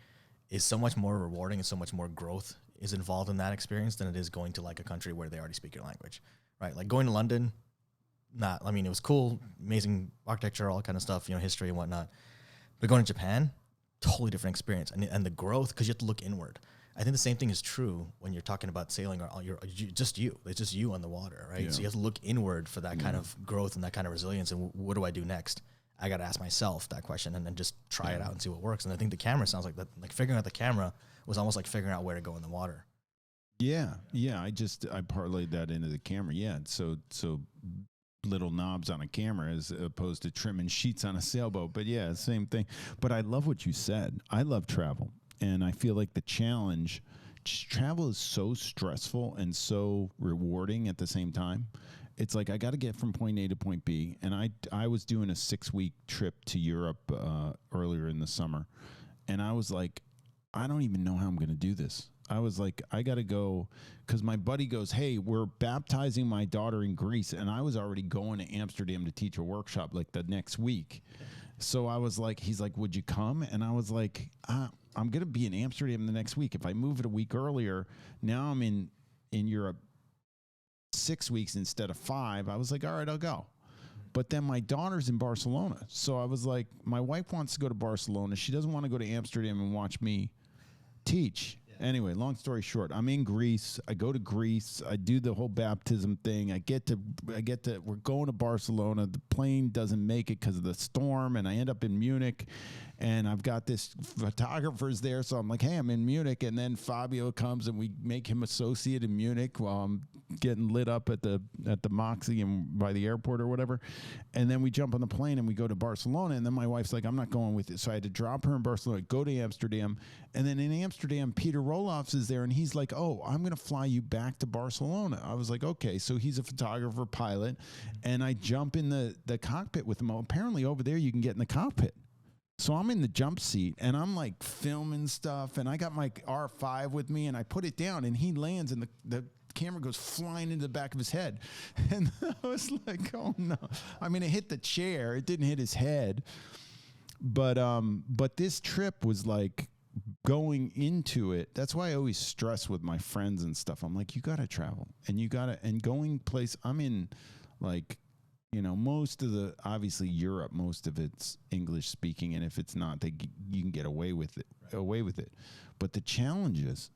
Speaker 1: is so much more rewarding and so much more growth is involved in that experience than it is going to like a country where they already speak your language, right? Like going to London, it was cool, amazing architecture, all that kind of stuff, history and whatnot. But going to Japan, totally different experience, and the growth, because you have to look inward. I think the same thing is true when you're talking about sailing, or it's just you on the water, right? Yeah. So you have to look inward for that kind of growth and that kind of resilience. And what do I do next? I got to ask myself that question and then just try it out and see what works. And I think the camera sounds like that. Like figuring out the camera was almost like figuring out where to go in the water.
Speaker 2: Yeah. I parlayed that into the camera. Yeah. So little knobs on a camera as opposed to trimming sheets on a sailboat. But yeah, same thing. But I love what you said. I love travel. And I feel like the challenge, travel is so stressful and so rewarding at the same time. It's like I got to get from point A to point B. And I was doing a 6-week trip to Europe earlier in the summer. And I was like, I don't even know how I'm going to do this. I was like, I got to go, because my buddy goes, hey, we're baptizing my daughter in Greece. And I was already going to Amsterdam to teach a workshop like the next week. So I was like, he's like, would you come? And I was like, I'm going to be in Amsterdam the next week. If I move it a week earlier, now I'm in Europe 6 weeks instead of 5. I was like, all right, I'll go. But then my daughter's in Barcelona. So I was like, my wife wants to go to Barcelona. She doesn't want to go to Amsterdam and watch me teach. Anyway, long story short, I'm in Greece. I go to Greece. I do the whole baptism thing. I get to, we're going to Barcelona. The plane doesn't make it because of the storm, and I end up in Munich. And I've got this photographer's there, so I'm like, hey, I'm in Munich. And then Fabio comes, and we make him associate in Munich while I'm getting lit up at the Moxie and by the airport or whatever. And then we jump on the plane and we go to Barcelona. And then my wife's like, I'm not going with it. So I had to drop her in Barcelona, go to Amsterdam. And then in Amsterdam, Peter Roloffs is there, and he's like, oh, I'm going to fly you back to Barcelona. I was like, okay. So he's a photographer, pilot, and I jump in the cockpit with him. Apparently over there you can get in the cockpit. So I'm in the jump seat, and I'm like filming stuff, and I got my R5 with me, and I put it down, and he lands, and the camera goes flying into the back of his head. And I was like, oh no. I mean, it hit the chair. It didn't hit his head. But this trip was like going into it. That's why I always stress with my friends and stuff. I'm like, you got to travel, and going place. I'm in like, most of obviously Europe, most of it's English speaking. And if it's not, you can get away with it. But the challenges,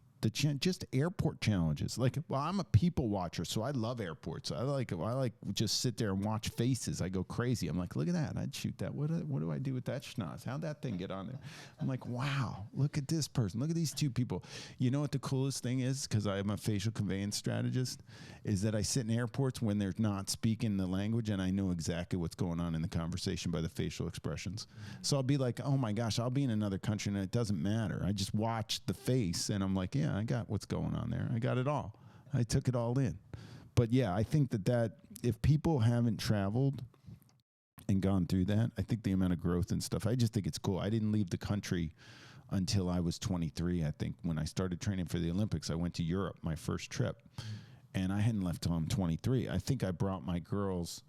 Speaker 2: just airport challenges. Like, well, I'm a people watcher, so I love airports. I like just sit there and watch faces. I go crazy. I'm like, look at that. I'd shoot that. What do I do with that schnoz? How'd that thing get on there? I'm like, wow, look at this person. Look at these two people. You know what the coolest thing is? Because I'm a facial conveyance strategist, is that I sit in airports when they're not speaking the language, and I know exactly what's going on in the conversation by the facial expressions. So I'll be like, oh my gosh, I'll be in another country and it doesn't matter. I just watch the face and I'm like, yeah, I got what's going on there. I got it all. I took it all in. But yeah, I think that if people haven't traveled and gone through that, I think the amount of growth and stuff, I just think it's cool. I didn't leave the country until I was 23. I think when I started training for the Olympics, I went to Europe, my first trip, and I hadn't left till I'm 23. I think I brought my girls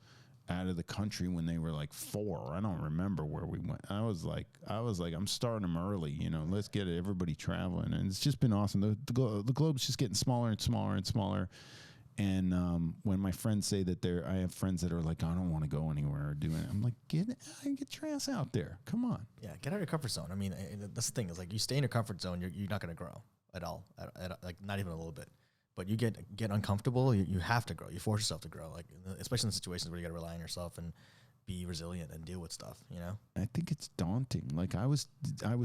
Speaker 2: out of the country when they were like 4. I don't remember where we went. I was like, I'm starting them early, let's get everybody traveling. And it's just been awesome. The globe's just getting smaller and smaller and smaller. And when my friends say that I have friends that are like, I don't want to go anywhere or do it. I'm like, get your ass out there. Come on.
Speaker 1: Yeah, get out of your comfort zone. I mean, that's the thing. Is like, you stay in your comfort zone, you're not going to grow at all, like not even a little bit. But you get uncomfortable, you have to grow. You force yourself to grow, like especially in situations where you got to rely on yourself and be resilient and deal with stuff.
Speaker 2: I think it's daunting. Like I was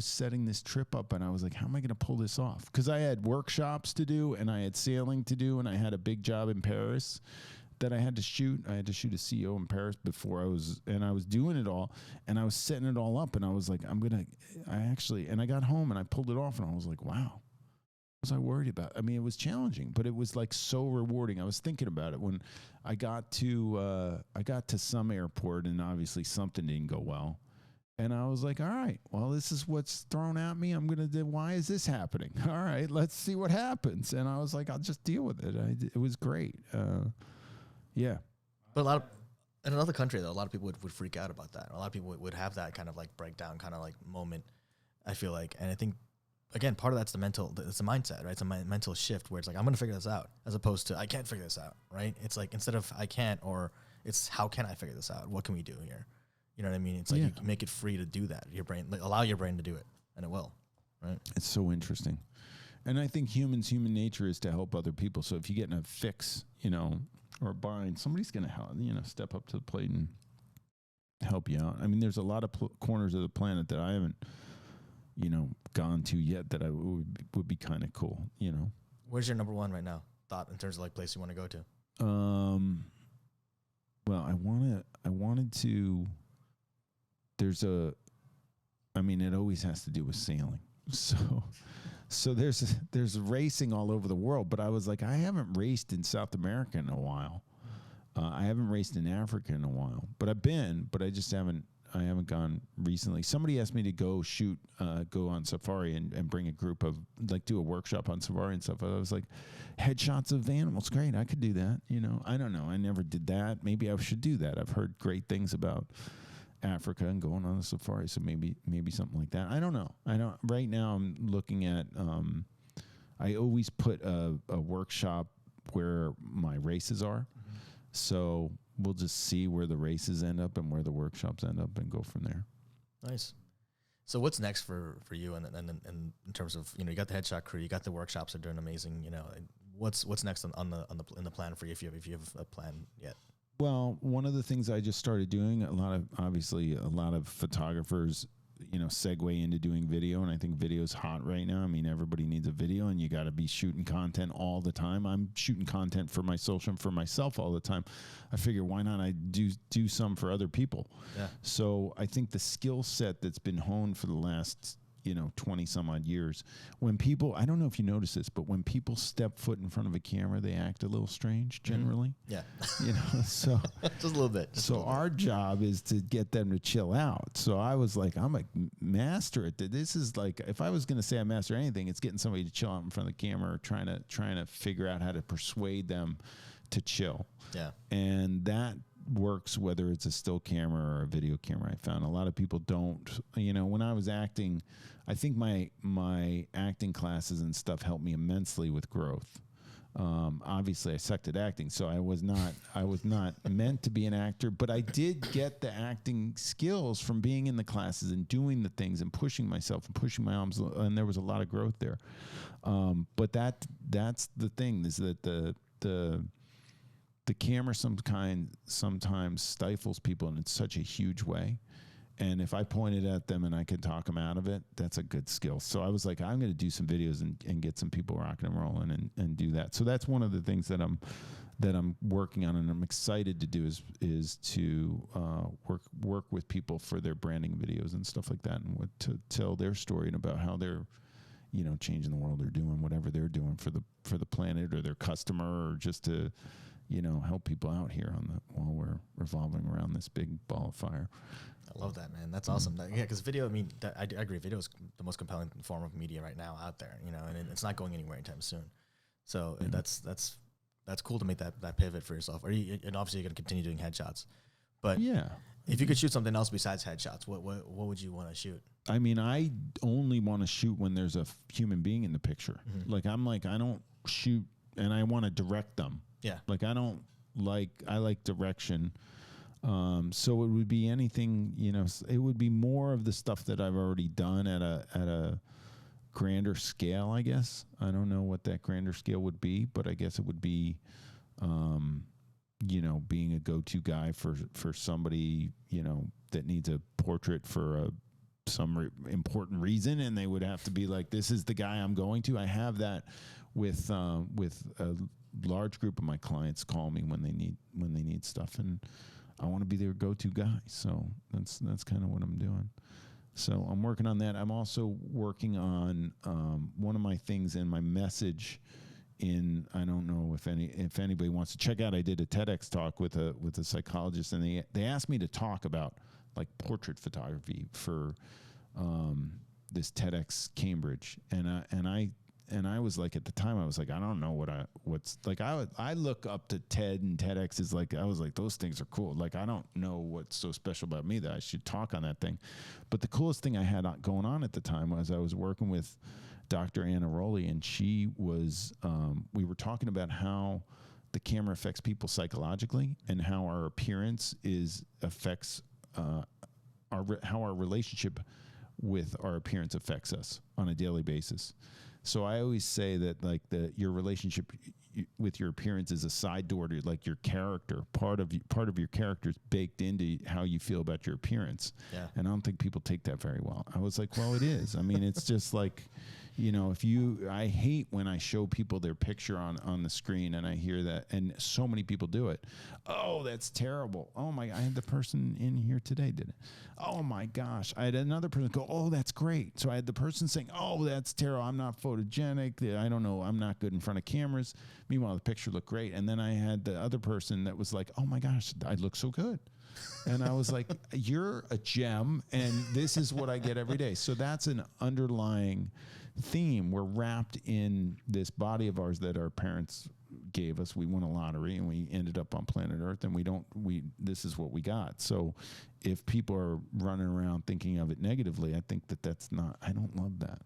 Speaker 2: setting this trip up, and I was like, how am I going to pull this off? Because I had workshops to do, and I had sailing to do, and I had a big job in Paris that I had to shoot. I had to shoot a CEO in Paris before I was doing it all, and I was setting it all up, and I was like, and I got home and I pulled it off, and I was like, wow. Was I worried about? I mean, it was challenging, but it was like so rewarding. I was thinking about it when I got to some airport, and obviously something didn't go well. And I was like, all right, well, this is what's thrown at me. I'm going to do, why is this happening? All right, let's see what happens. And I was like, I'll just deal with it. It was great. Yeah.
Speaker 1: But in another country, though, a lot of people would freak out about that. A lot of people would have that kind of like breakdown, kind of like moment, I feel like. And I think, again, part of that's it's a mindset, right? It's a mental shift where it's like, I'm going to figure this out, as opposed to I can't figure this out, right? It's like, instead of I can't, or it's how can I figure this out? What can we do here? You know what I mean? It's like, you can make it free to do that. Your brain, allow your brain to do it, and it will, right?
Speaker 2: It's so interesting. And I think human nature is to help other people. So if you get in a fix, or a bind, somebody's going to help, step up to the plate and help you out. I mean, there's a lot of corners of the planet that I haven't, gone to yet that I would be kind of cool,
Speaker 1: Where's your number one right now thought in terms of like place you want to go to?
Speaker 2: Well, I wanted to, it always has to do with sailing. So there's racing all over the world, but I was like, I haven't raced in South America in a while. I haven't raced in Africa in a while, but I've been, but I just haven't. I haven't gone recently. Somebody asked me to go go on safari and bring a group of, like, do a workshop on safari and stuff. I was like, headshots of animals, great, I could do that. I don't know. I never did that. Maybe I should do that. I've heard great things about Africa and going on a safari, so maybe something like that. I don't know. Right now I'm looking at. I always put a workshop where my races are, so we'll just see where the races end up and where the workshops end up and go from there. Nice.
Speaker 1: So what's next for you and in terms of, you got the headshot crew, you got the workshops are doing amazing, what's next in the plan for you if you have a plan yet?
Speaker 2: Well, one of the things I just started doing, a lot of photographers, segue into doing video, and I think video's hot right now. I mean, everybody needs a video, and you got to be shooting content all the time. I'm shooting content for my social and for myself all the time. I figure, why not I do some for other people? Yeah. So I think the skill set that's been honed for the last 20 some odd years, when people, I don't know if you notice this, but when people step foot in front of a camera, they act a little strange generally.
Speaker 1: Yeah.
Speaker 2: So
Speaker 1: just a little bit.
Speaker 2: Our job is to get them to chill out. So I was like, I'm a master at this. This is like, if I was going to say I master anything, it's getting somebody to chill out in front of the camera, or trying to figure out how to persuade them to chill. Yeah. And that works whether it's a still camera or a video camera. I found a lot of people don't, when I was acting, I think my acting classes and stuff helped me immensely with growth. Obviously I sucked at acting, so I was not meant to be an actor, but I did get the acting skills from being in the classes and doing the things and pushing myself and pushing my arms, and there was a lot of growth there. But that's the thing, is that the camera sometimes stifles people in such a huge way. And if I pointed at them and I could talk them out of it, that's a good skill. So I was like, I'm going to do some videos and get some people rocking and rolling and do that. So that's one of the things that I'm working on, and I'm excited to do is to work with people for their branding videos and stuff like that, and to tell their story and about how they're changing the world, or doing whatever they're doing for the planet or their customer, or just to help people out here while we're revolving around this big ball of fire.
Speaker 1: I love that, man. That's awesome. Yeah, because video, I agree. Video is the most compelling form of media right now out there, and it's not going anywhere anytime soon. So that's cool to make that pivot for yourself. And obviously you're going to continue doing headshots, but yeah, if you could shoot something else besides headshots, what would you want to shoot? I
Speaker 2: only want to shoot when there's a human being in the picture. Mm-hmm. I don't shoot, and I want to direct them. Yeah. I like direction. So it would be anything, it would be more of the stuff that I've already done at a grander scale, I guess. I don't know what that grander scale would be, but I guess it would be, being a go-to guy for somebody, that needs a portrait for some important reason, and they would have to be like, this is the guy I'm going to. I have that with a large group of my clients call me when they need stuff, and I want to be their go-to guy. So that's kind of what I'm doing. So I'm working on that. I'm also working on one of my things in my message. I don't know if anybody wants to check out. I did a TEDx talk with a psychologist, and they asked me to talk about like portrait photography for this TEDx Cambridge, and I was like, at the time, I was like, I don't know what's like. I look up to TED and TEDx is like, I was like, those things are cool. Like, I don't know what's so special about me that I should talk on that thing. But the coolest thing I had going on at the time was I was working with Dr. Anna Rowley, and she was, we were talking about how the camera affects people psychologically, and how our appearance affects how our relationship with our appearance affects us on a daily basis. So I always say that like your relationship with your appearance is a side door to like your character. Part of your character is baked into how you feel about your appearance. Yeah. And I don't think people take that very well. I was like, well, it is. It's just like, I hate when I show people their picture on the screen and I hear that, and so many people do it. Oh, that's terrible. Oh my, I had the person in here today did it. Oh my gosh. I had another person go, oh, that's great. So I had the person saying, oh, that's terrible. I'm not photogenic. I don't know. I'm not good in front of cameras. Meanwhile, the picture looked great. And then I had the other person that was like, oh my gosh, I look so good. And I was like, you're a gem, and this is what I get every day. So that's an underlying theme. We're wrapped in this body of ours that our parents gave us. We won a lottery, and we ended up on planet Earth, and this is what we got. So if people are running around thinking of it negatively, I think I don't love that.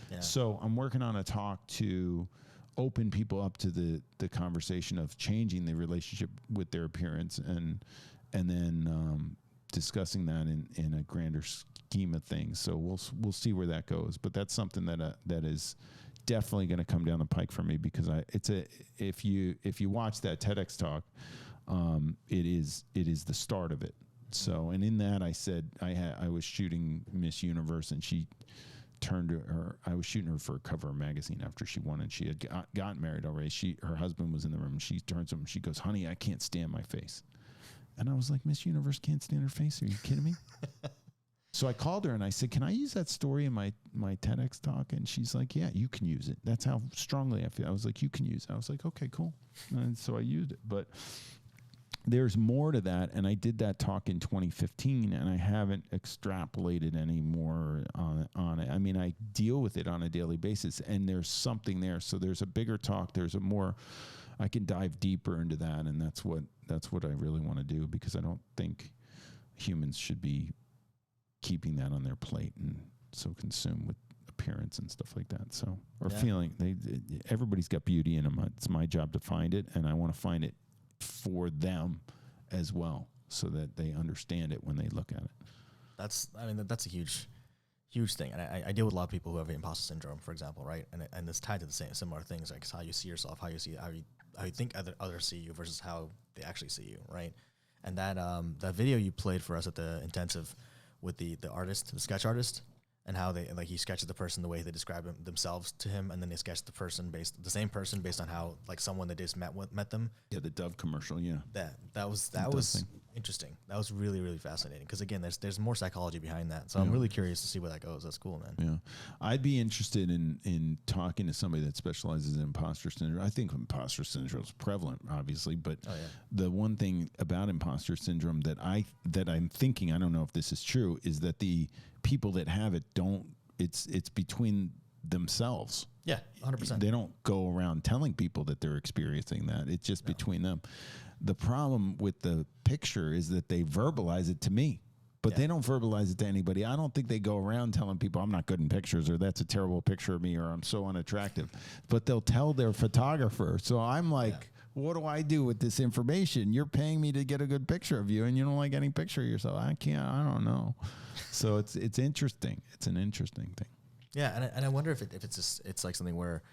Speaker 2: Yeah. So I'm working on a talk to open people up to the conversation of changing the relationship with their appearance, and then discussing that in a grander scheme of things. So we'll see where that goes. But that's something that is definitely going to come down the pike for me, because if you watch that TEDx talk, it is the start of it. So, and in that I said I was shooting Miss Universe, and she turned to her. I was shooting her for a cover of a magazine after she won, and she had gotten married already. Her husband was in the room, and she turns to him and she goes, "Honey, I can't stand my face." And I was like, Miss Universe can't stand her face? Are you kidding me? So I called her and I said, can I use that story in my TEDx talk? And she's like, yeah, you can use it. That's how strongly I feel. I was like, you can use it. I was like, okay, cool. And so I used it. But there's more to that. And I did that talk in 2015, and I haven't extrapolated any more on it. I mean, I deal with it on a daily basis, and there's something there. So there's a bigger talk. There's a more... I can dive deeper into that, and that's what I really want to do, because I don't think humans should be keeping that on their plate and so consumed with appearance and stuff like that. So, or feeling everybody's got beauty in them. It's my job to find it, and I want to find it for them as well, so that they understand it when they look at it.
Speaker 1: That's a huge thing. And I deal with a lot of people who have imposter syndrome, for example, right? And it's tied to the similar things, like how you see yourself, how you think others see you versus how they actually see you, right? And that video you played for us at the intensive with the artist, the sketch artist, and how he sketches the person the way they describe themselves to him, and then they sketch the same person based on how, like, someone that just met them.
Speaker 2: Yeah, the Dove commercial. Yeah,
Speaker 1: that was interesting. That was really, really fascinating, because again, there's more psychology behind that. So I'm really curious to see where that goes. That's cool, man.
Speaker 2: Yeah, I'd be interested in talking to somebody that specializes in imposter syndrome. I think imposter syndrome is prevalent, obviously, but the one thing about imposter syndrome that I'm thinking, I don't know if this is true, is that the people that have it it's between themselves.
Speaker 1: Yeah, 100%.
Speaker 2: They don't go around telling people that they're experiencing that. It's just between them. The problem with the picture is that they verbalize it to me, but they don't verbalize it to anybody. I don't think they go around telling people I'm not good in pictures, or that's a terrible picture of me, or I'm so unattractive. But they'll tell their photographer. So I'm like, what do I do with this information? You're paying me to get a good picture of you, and you don't like any picture of yourself. I don't know. So it's interesting. It's an interesting thing.
Speaker 1: Yeah, and I wonder if it's like something where,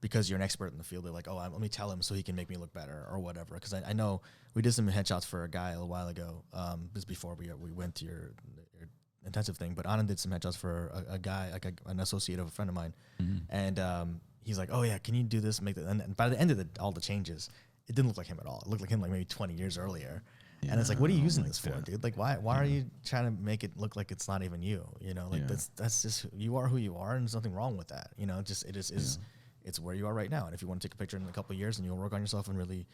Speaker 1: because you're an expert in the field, they're like, oh, let me tell him so he can make me look better or whatever. Because I know we did some headshots for a guy a while ago. This is before we went to your intensive thing. But Anand did some headshots for a guy, like an associate of a friend of mine. Mm-hmm. And he's like, oh, yeah, can you do this? Make that. And by the end of all the changes, it didn't look like him at all. It looked like him like maybe 20 years earlier. Yeah, and it's like, what are you using this for, dude? Like, why are you trying to make it look like it's not even you? You know, like that's just, you are who you are, and there's nothing wrong with that. You know, it's where you are right now. And if you want to take a picture in a couple of years and you'll work on yourself and really,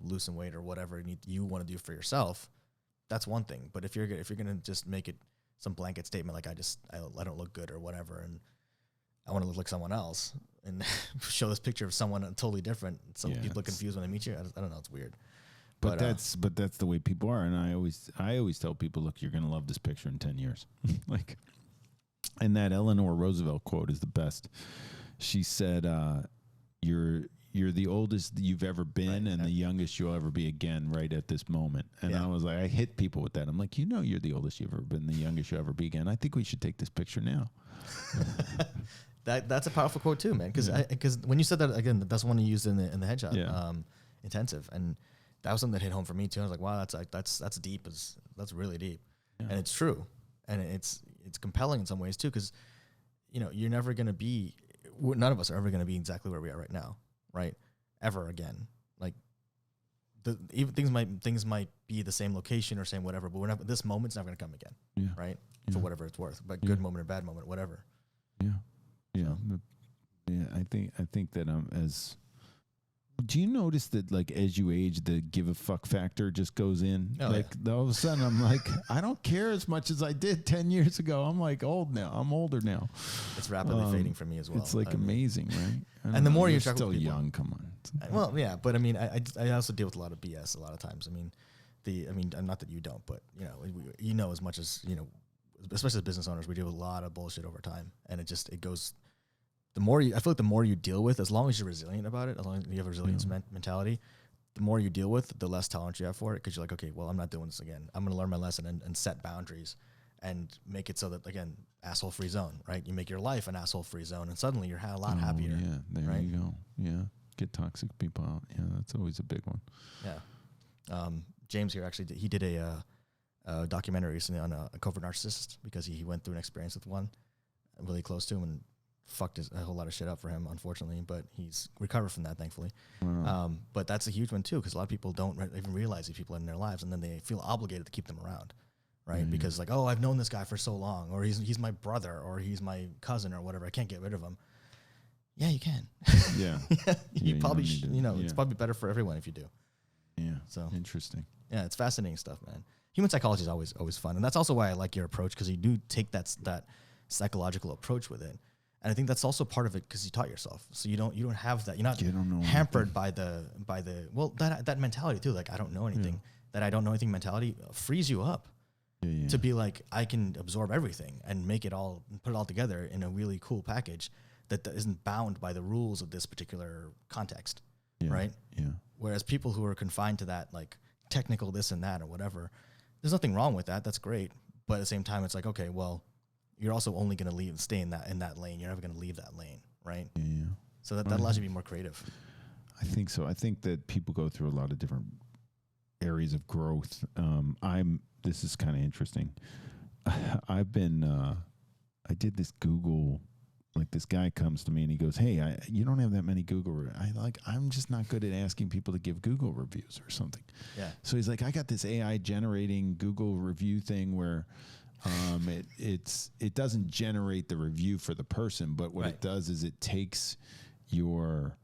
Speaker 1: loosen weight or whatever you want to do for yourself, that's one thing. But if you're gonna just make it some blanket statement like I don't look good or whatever, and I want to look like someone else, and show this picture of someone totally different, so people look confused when they meet you. I don't know, it's weird.
Speaker 2: But that's the way people are, and I always tell people, look, you're gonna love this picture in 10 years. Like, and that Eleanor Roosevelt quote is the best. She said, "You're the oldest you've ever been, and the youngest you'll ever be again, right at this moment." And I was like, I hit people with that. I'm like, you're the oldest you've ever been, the youngest you'll ever be again. I think we should take this picture now.
Speaker 1: That's a powerful quote too, man. Because when you said that again, that's one you used in the headshot intensive, and that was something that hit home for me too. I was like, wow, that's deep. That's really deep, and it's true, and it's compelling in some ways too, because you're never gonna be none of us are ever going to be exactly where we are right now, right? Ever again. Like, even things might be the same location or same whatever, but this moment's not going to come again, right? For whatever it's worth, but good moment or bad moment, whatever.
Speaker 2: Yeah, yeah, yeah. I think that as. Do you notice that, like, as you age, the give a fuck factor just goes in? All of a sudden, I'm like, I don't care as much as I did 10 years ago. I'm like old now. I'm older now.
Speaker 1: It's rapidly fading for me as well.
Speaker 2: It's like amazing, right?
Speaker 1: And the more you're
Speaker 2: still young, come on.
Speaker 1: Well, yeah, but I mean, I also deal with a lot of BS a lot of times. I mean, not that you don't, but you know as much as especially as business owners, we deal with a lot of bullshit over time, and it goes. I feel like the more you deal with, as long as you're resilient about it, as long as you have a resilience mentality, the more you deal with, the less tolerance you have for it. Because you're like, okay, well, I'm not doing this again. I'm going to learn my lesson and set boundaries and make it so that, again, asshole-free zone, right? You make your life an asshole-free zone, and suddenly you're a lot happier.
Speaker 2: Yeah, there you go. Yeah, get toxic people out. Yeah, that's always a big one.
Speaker 1: Yeah. James here, actually, he did a documentary recently on a covert narcissist because he went through an experience with one really close to him and fucked a whole lot of shit up for him, unfortunately, but he's recovered from that, thankfully. Wow. But that's a huge one too, because a lot of people don't even realize these people are in their lives, and then they feel obligated to keep them around, right? Mm-hmm. Because like, oh, I've known this guy for so long, or he's my brother, or he's my cousin, or whatever. I can't get rid of him. Yeah, you can.
Speaker 2: Yeah.
Speaker 1: You probably should, it's probably better for everyone if you do.
Speaker 2: Yeah.
Speaker 1: So
Speaker 2: interesting.
Speaker 1: Yeah, it's fascinating stuff, man. Human psychology is always fun, and that's also why I like your approach, because you do take that psychological approach with it. And I think that's also part of it because you taught yourself, so you don't have that. You're not hampered by that mentality too. Like, I don't know anything. That I don't know anything mentality frees you up to be like, I can absorb everything and put it all together in a really cool package that isn't bound by the rules of this particular context, right?
Speaker 2: Yeah.
Speaker 1: Whereas people who are confined to that, like technical this and that or whatever, there's nothing wrong with that. That's great, but at the same time, it's like, okay, well, you're also only going to stay in that lane. You're never going to leave that lane, right?
Speaker 2: Yeah.
Speaker 1: So that allows you to be more creative.
Speaker 2: I think so. I think that people go through a lot of different areas of growth. This is kind of interesting. I did this Google, like this guy comes to me and he goes, hey, you don't have that many Google. I'm just not good at asking people to give Google reviews or something. Yeah. So he's like, I got this AI generating Google review thing where, it doesn't generate the review for the person, but what it does is it takes your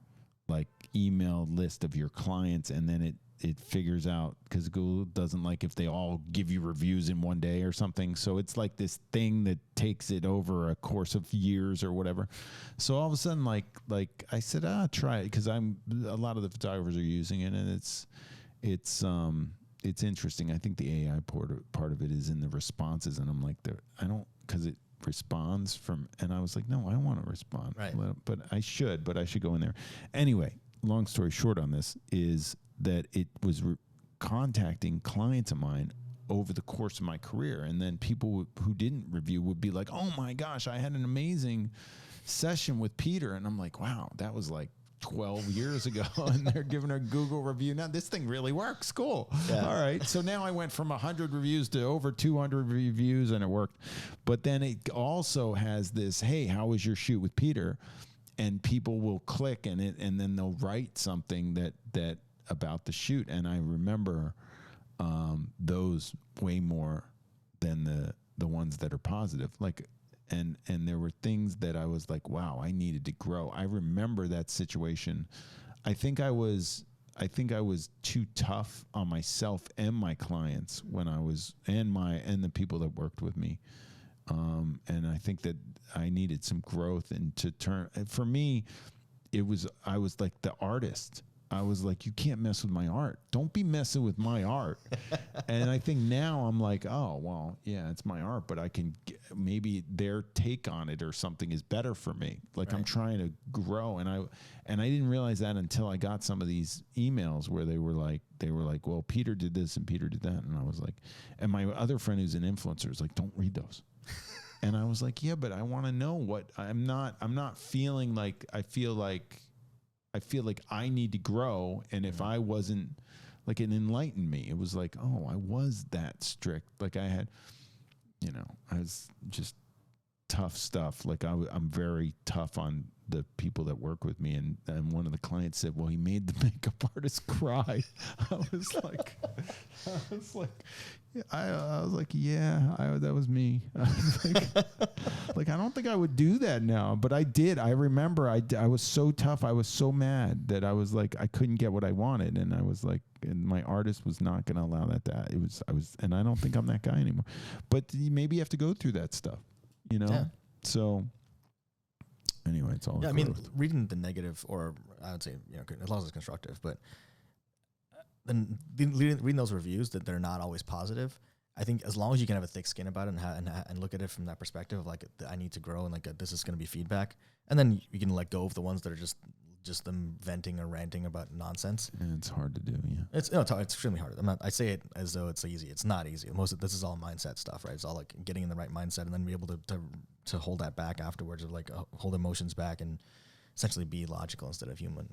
Speaker 2: like email list of your clients, and then it figures out, because Google doesn't like if they all give you reviews in one day or something. So it's like this thing that takes it over a course of years or whatever. So all of a sudden, like I said, try it, because a lot of the photographers are using it, and it's interesting. I think the AI part of it is in the responses, and I'm like, because it responds from, and I was like, no, I want to respond, right? But I should go in there. Anyway, long story short on this is that it was contacting clients of mine over the course of my career, and then people who didn't review would be like, oh my gosh, I had an amazing session with Peter, and I'm like, wow, that was like 12 years ago, and they're giving her a Google review. Now this thing really works. Cool. Yeah. All right. So now I went from 100 reviews to over 200 reviews, and it worked. But then it also has this, hey, how was your shoot with Peter? And people will click in it, and then they'll write something that about the shoot. And I remember those way more than the ones that are positive. Like, and there were things that I was like, wow, I needed to grow. I remember that situation. I think I was too tough on myself and my clients when I was, and the people that worked with me. And I think that I needed some growth, and to turn, for me, I was like the artist. I was like, you can't mess with my art. Don't be messing with my art. And I think now I'm like, oh, well, yeah, it's my art, but I can maybe their take on it or something is better for me. Like, right. I'm trying to grow. And I didn't realize that until I got some of these emails where they were like, well, Peter did this and Peter did that. And I was like, and my other friend who's an influencer is like, don't read those. And I was like, yeah, but I want to know what I'm not feeling like, I feel like I need to grow. And if I wasn't, like, it enlightened me. It was like, oh, I was that strict. Like I had, I was just tough stuff. Like I'm very tough on the people that work with me, and one of the clients said, well, he made the makeup artist cry. I was like, yeah, that was me. I was like, I don't think I would do that now, but I did. I remember I was so tough. I was so mad that I was like, I couldn't get what I wanted. And I was like, and my artist was not going to allow that. And I don't think I'm that guy anymore, but maybe you have to go through that stuff, you know?
Speaker 1: Yeah.
Speaker 2: So anyway, it's all.
Speaker 1: Yeah, I mean, reading the negative, or I would say, as long as it's constructive, but then reading those reviews that they're not always positive. I think as long as you can have a thick skin about it and look at it from that perspective of like, I need to grow, and like this is going to be feedback, and then you can let go of the ones that are just them venting or ranting about nonsense.
Speaker 2: And it's hard to do. Yeah,
Speaker 1: it's extremely hard. I say it as though it's easy. It's not easy. This is all mindset stuff, right? It's all like getting in the right mindset and then be able to hold that back afterwards, or like hold emotions back and essentially be logical instead of human.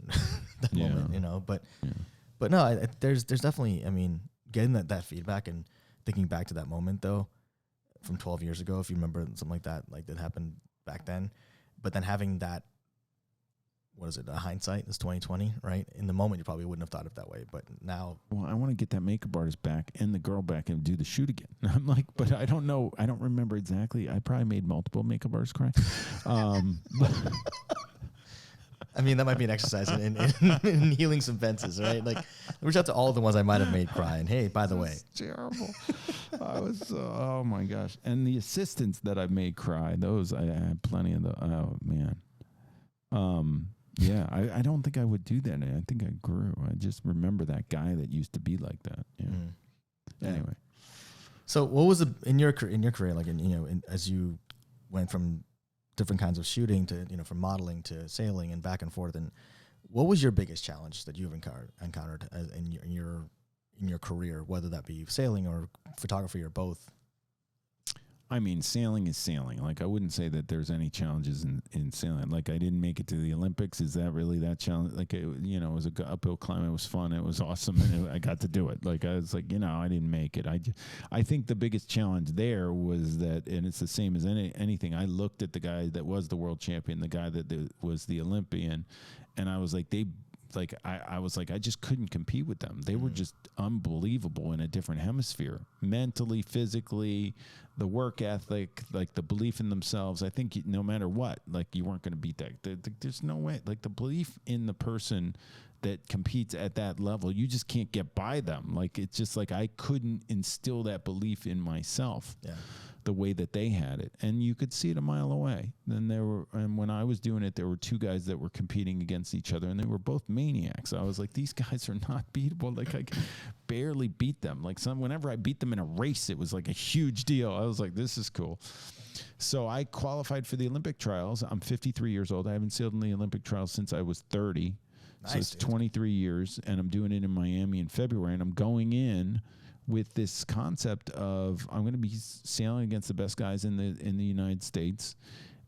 Speaker 1: That moment, But no, there's definitely, I mean, getting that feedback and thinking back to that moment though, from 12 years ago, if you remember something like that happened back then, but then having that, what is it? Hindsight is 2020, right? In the moment, you probably wouldn't have thought of it that way, but now.
Speaker 2: Well, I want to get that makeup artist back and the girl back and do the shoot again. I'm like, but I don't know. I don't remember exactly. I probably made multiple makeup artists cry.
Speaker 1: I mean, that might be an exercise in healing some fences, right? Like, reach out to all the ones I might have made cry. And hey, by the way,
Speaker 2: terrible. I was, oh my gosh. And the assistants that I've made cry, those I had plenty of. Oh man. Yeah, I don't think I would do that. I think I grew. I just remember that guy that used to be like that. Yeah. Anyway.
Speaker 1: So what was in your career, like as you went from different kinds of shooting to, from modeling to sailing and back and forth, and what was your biggest challenge that you've encountered in your career, whether that be sailing or photography or both?
Speaker 2: I mean, sailing is sailing. Like, I wouldn't say that there's any challenges in sailing. Like, I didn't make it to the Olympics. Is that really that challenge? Like, it was an uphill climb. It was fun. It was awesome. And I got to do it. Like, I was like, I didn't make it. I think the biggest challenge there was that, and it's the same as anything. I looked at the guy that was the world champion, the guy that was the Olympian, and I was like, I was like, I just couldn't compete with them. They were just unbelievable in a different hemisphere, mentally, physically, the work ethic, like the belief in themselves. I think no matter what, like, you weren't going to beat that. There's no way. Like, the belief in the person that competes at that level, you just can't get by them. Like, it's just like, I couldn't instill that belief in myself. Yeah. The way that they had it, and you could see it a mile away. And when I was doing it, there were two guys that were competing against each other, and they were both maniacs. I was like, these guys are not beatable. Like, I barely beat them. Like, whenever I beat them in a race, it was like a huge deal. I was like, this is cool. So I qualified for the Olympic trials. I'm 53 years old. I haven't sailed in the Olympic trials since I was 30. Nice, so it's 23 years, and I'm doing it in Miami in February, and I'm going in with this concept of, I'm going to be sailing against the best guys in the United States.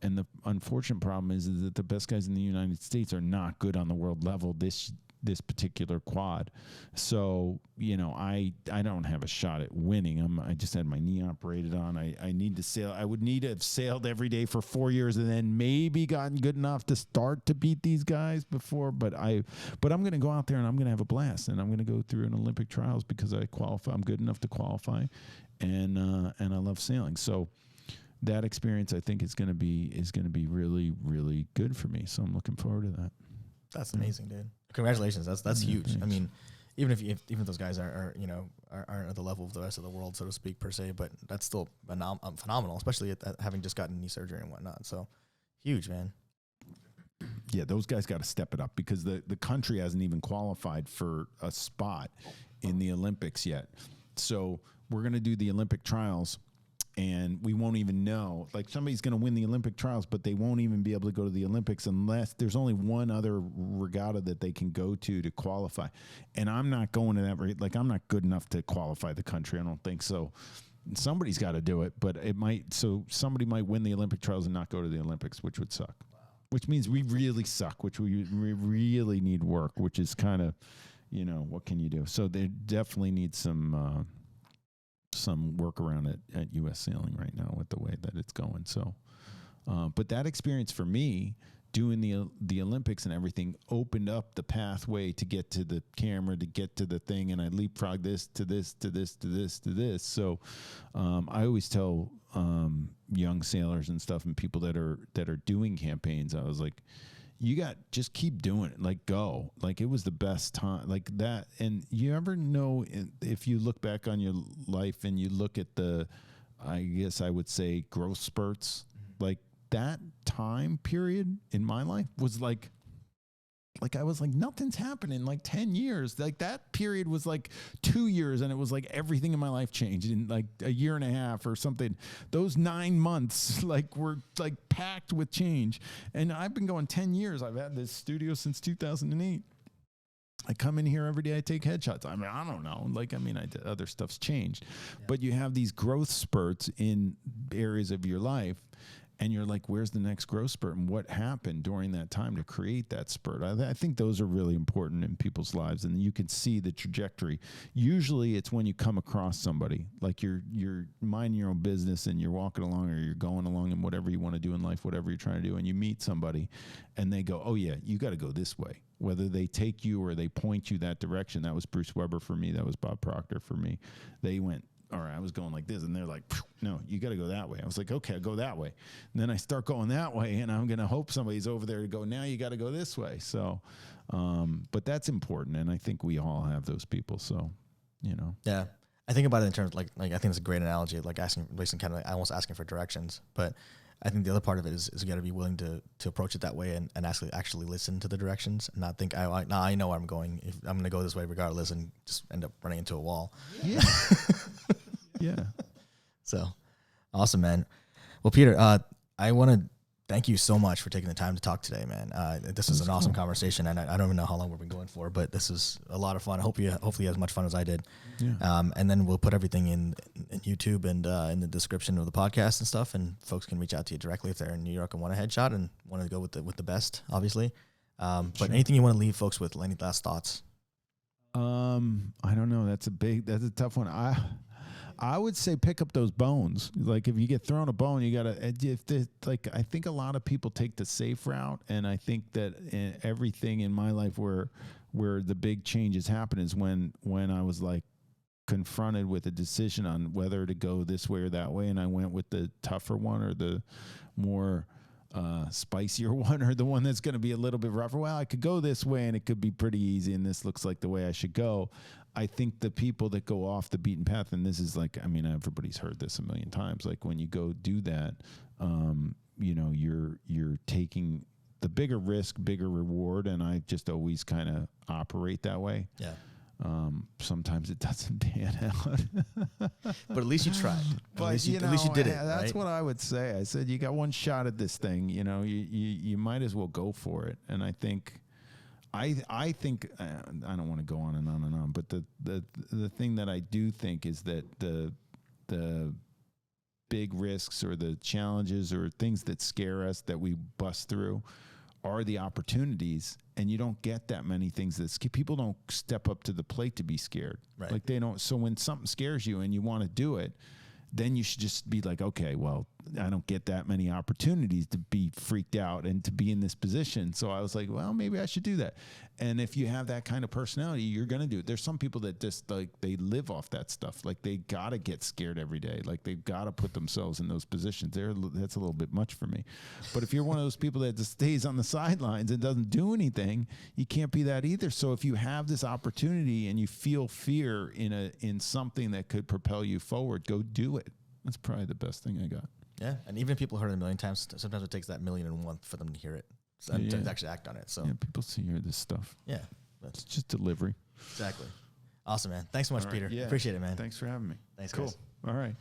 Speaker 2: And the unfortunate problem is that the best guys in the United States are not good on the world level this particular quad. So, I don't have a shot at winning. I just had my knee operated on. I need to sail. I would need to have sailed every day for 4 years and then maybe gotten good enough to start to beat these guys before. But I'm going to go out there and I'm going to have a blast, and I'm going to go through an Olympic trials because I qualify. I'm good enough to qualify, and I love sailing. So that experience, I think, is going to be really, really good for me. So I'm looking forward to that.
Speaker 1: That's amazing, dude. Congratulations. That's huge. Thanks. I mean, even if those guys aren't at the level of the rest of the world, so to speak, per se, but that's still phenomenal, especially at having just gotten knee surgery and whatnot. So huge, man.
Speaker 2: Yeah, those guys got to step it up because the country hasn't even qualified for a spot in the Olympics yet. So we're going to do the Olympic trials, and we won't even know. Like, somebody's going to win the Olympic trials, but they won't even be able to go to the Olympics unless there's only one other regatta that they can go to qualify. And I'm not going to that. Like, I'm not good enough to qualify the country. I don't think so. Somebody's got to do it, but somebody might win the Olympic trials and not go to the Olympics, which would suck. Wow. Which means we really suck, which we really need work, which is kind of, what can you do? So they definitely need some work around at U.S. Sailing right now with the way that it's going. So But that experience for me, doing the Olympics and everything, opened up the pathway to get to the camera, to get to the thing, and I leapfrog this to this to this to this to this. So I always tell young sailors and stuff and people that are doing campaigns, I was like, just keep doing it. Like, go. Like, it was the best time. Like that. And you ever know, if you look back on your life and you look at I guess I would say, growth spurts, like that time period in my life was like I was like, nothing's happening, like 10 years. Like that period was like 2 years, and it was like everything in my life changed in like a year and a half or something. Those 9 months like were like packed with change. And I've been going 10 years. I've had this studio since 2008. I come in here every day. I take headshots. I mean, I don't know. Like, I mean, other stuff's changed, but you have these growth spurts in areas of your life. And you're like, where's the next growth spurt? And what happened during that time to create that spurt? I think those are really important in people's lives. And you can see the trajectory. Usually it's when you come across somebody, like you're minding your own business and you're walking along, or you're going along in whatever you want to do in life, whatever you're trying to do. And you meet somebody and they go, oh yeah, you got to go this way. Whether they take you or they point you that direction. That was Bruce Weber for me. That was Bob Proctor for me. They went, all right, I was going like this, and they're like, no, you got to go that way. I was like, okay, I'll go that way. And then I start going that way, and I'm going to hope somebody's over there to go, now you got to go this way. So, but that's important, and I think we all have those people. So, you know.
Speaker 1: Yeah. I think about it in terms like I think it's a great analogy, like basically kind of like almost asking for directions. But I think the other part of it is you got to be willing to approach it that way and actually listen to the directions and not think, I know where I'm going. If I'm going to go this way regardless, and just end up running into a wall.
Speaker 2: Yeah. Yeah.
Speaker 1: So awesome, man. Well, Peter, I want to thank you so much for taking the time to talk today, man. This is an awesome conversation, and I don't even know how long we've been going for, but this is a lot of fun. Hopefully you had as much fun as I did.
Speaker 2: Yeah.
Speaker 1: And then we'll put everything in YouTube and in the description of the podcast and stuff, and folks can reach out to you directly if they're in New York and want a headshot and want to go with the best, obviously. But anything you want to leave folks with, any last thoughts?
Speaker 2: I don't know. That's a tough one. I would say pick up those bones. Like, if you get thrown a bone, you gotta. I think a lot of people take the safe route, and I think that everything in my life where the big changes happen is when I was like confronted with a decision on whether to go this way or that way, and I went with the tougher one or the more spicier one, or the one that's going to be a little bit rougher. Well, I could go this way and it could be pretty easy, and this looks like the way I should go. I think the people that go off the beaten path, and this is like, I mean, everybody's heard this a million times. Like, when you go do that, you know, you're taking the bigger risk, bigger reward, and I just always kind of operate that way.
Speaker 1: Yeah.
Speaker 2: Sometimes it doesn't pan out,
Speaker 1: but at least you tried.
Speaker 2: But
Speaker 1: at least you did it.
Speaker 2: That's
Speaker 1: right?
Speaker 2: what I would say. I said, you got one shot at this thing. You know, you might as well go for it. And I think, I don't want to go on and on and on. But the thing that I do think is that the big risks or the challenges or things that scare us that we bust through are the opportunities, and you don't get that many things that people don't step up to the plate to be scared.
Speaker 1: Right.
Speaker 2: Like, they don't. So when something scares you and you want to do it, then you should just be like, okay, well, I don't get that many opportunities to be freaked out and to be in this position. So I was like, well, maybe I should do that. And if you have that kind of personality, you're going to do it. There's some people that just like, they live off that stuff. Like, they got to get scared every day. Like, they've got to put themselves in those positions. That's a little bit much for me. But if you're one of those people that just stays on the sidelines and doesn't do anything, you can't be that either. So if you have this opportunity and you feel fear in something that could propel you forward, go do it. That's probably the best thing I got.
Speaker 1: Yeah, and even if people heard it a million times, sometimes it takes that 1,000,001 for them to hear it, to actually act on it. So
Speaker 2: yeah, people hear this stuff.
Speaker 1: Yeah,
Speaker 2: it's just delivery.
Speaker 1: Exactly. Awesome, man. Thanks so much, Peter.
Speaker 2: Yeah.
Speaker 1: Appreciate it, man.
Speaker 2: Thanks for having me.
Speaker 1: Thanks,
Speaker 2: cool.
Speaker 1: guys.
Speaker 2: All right.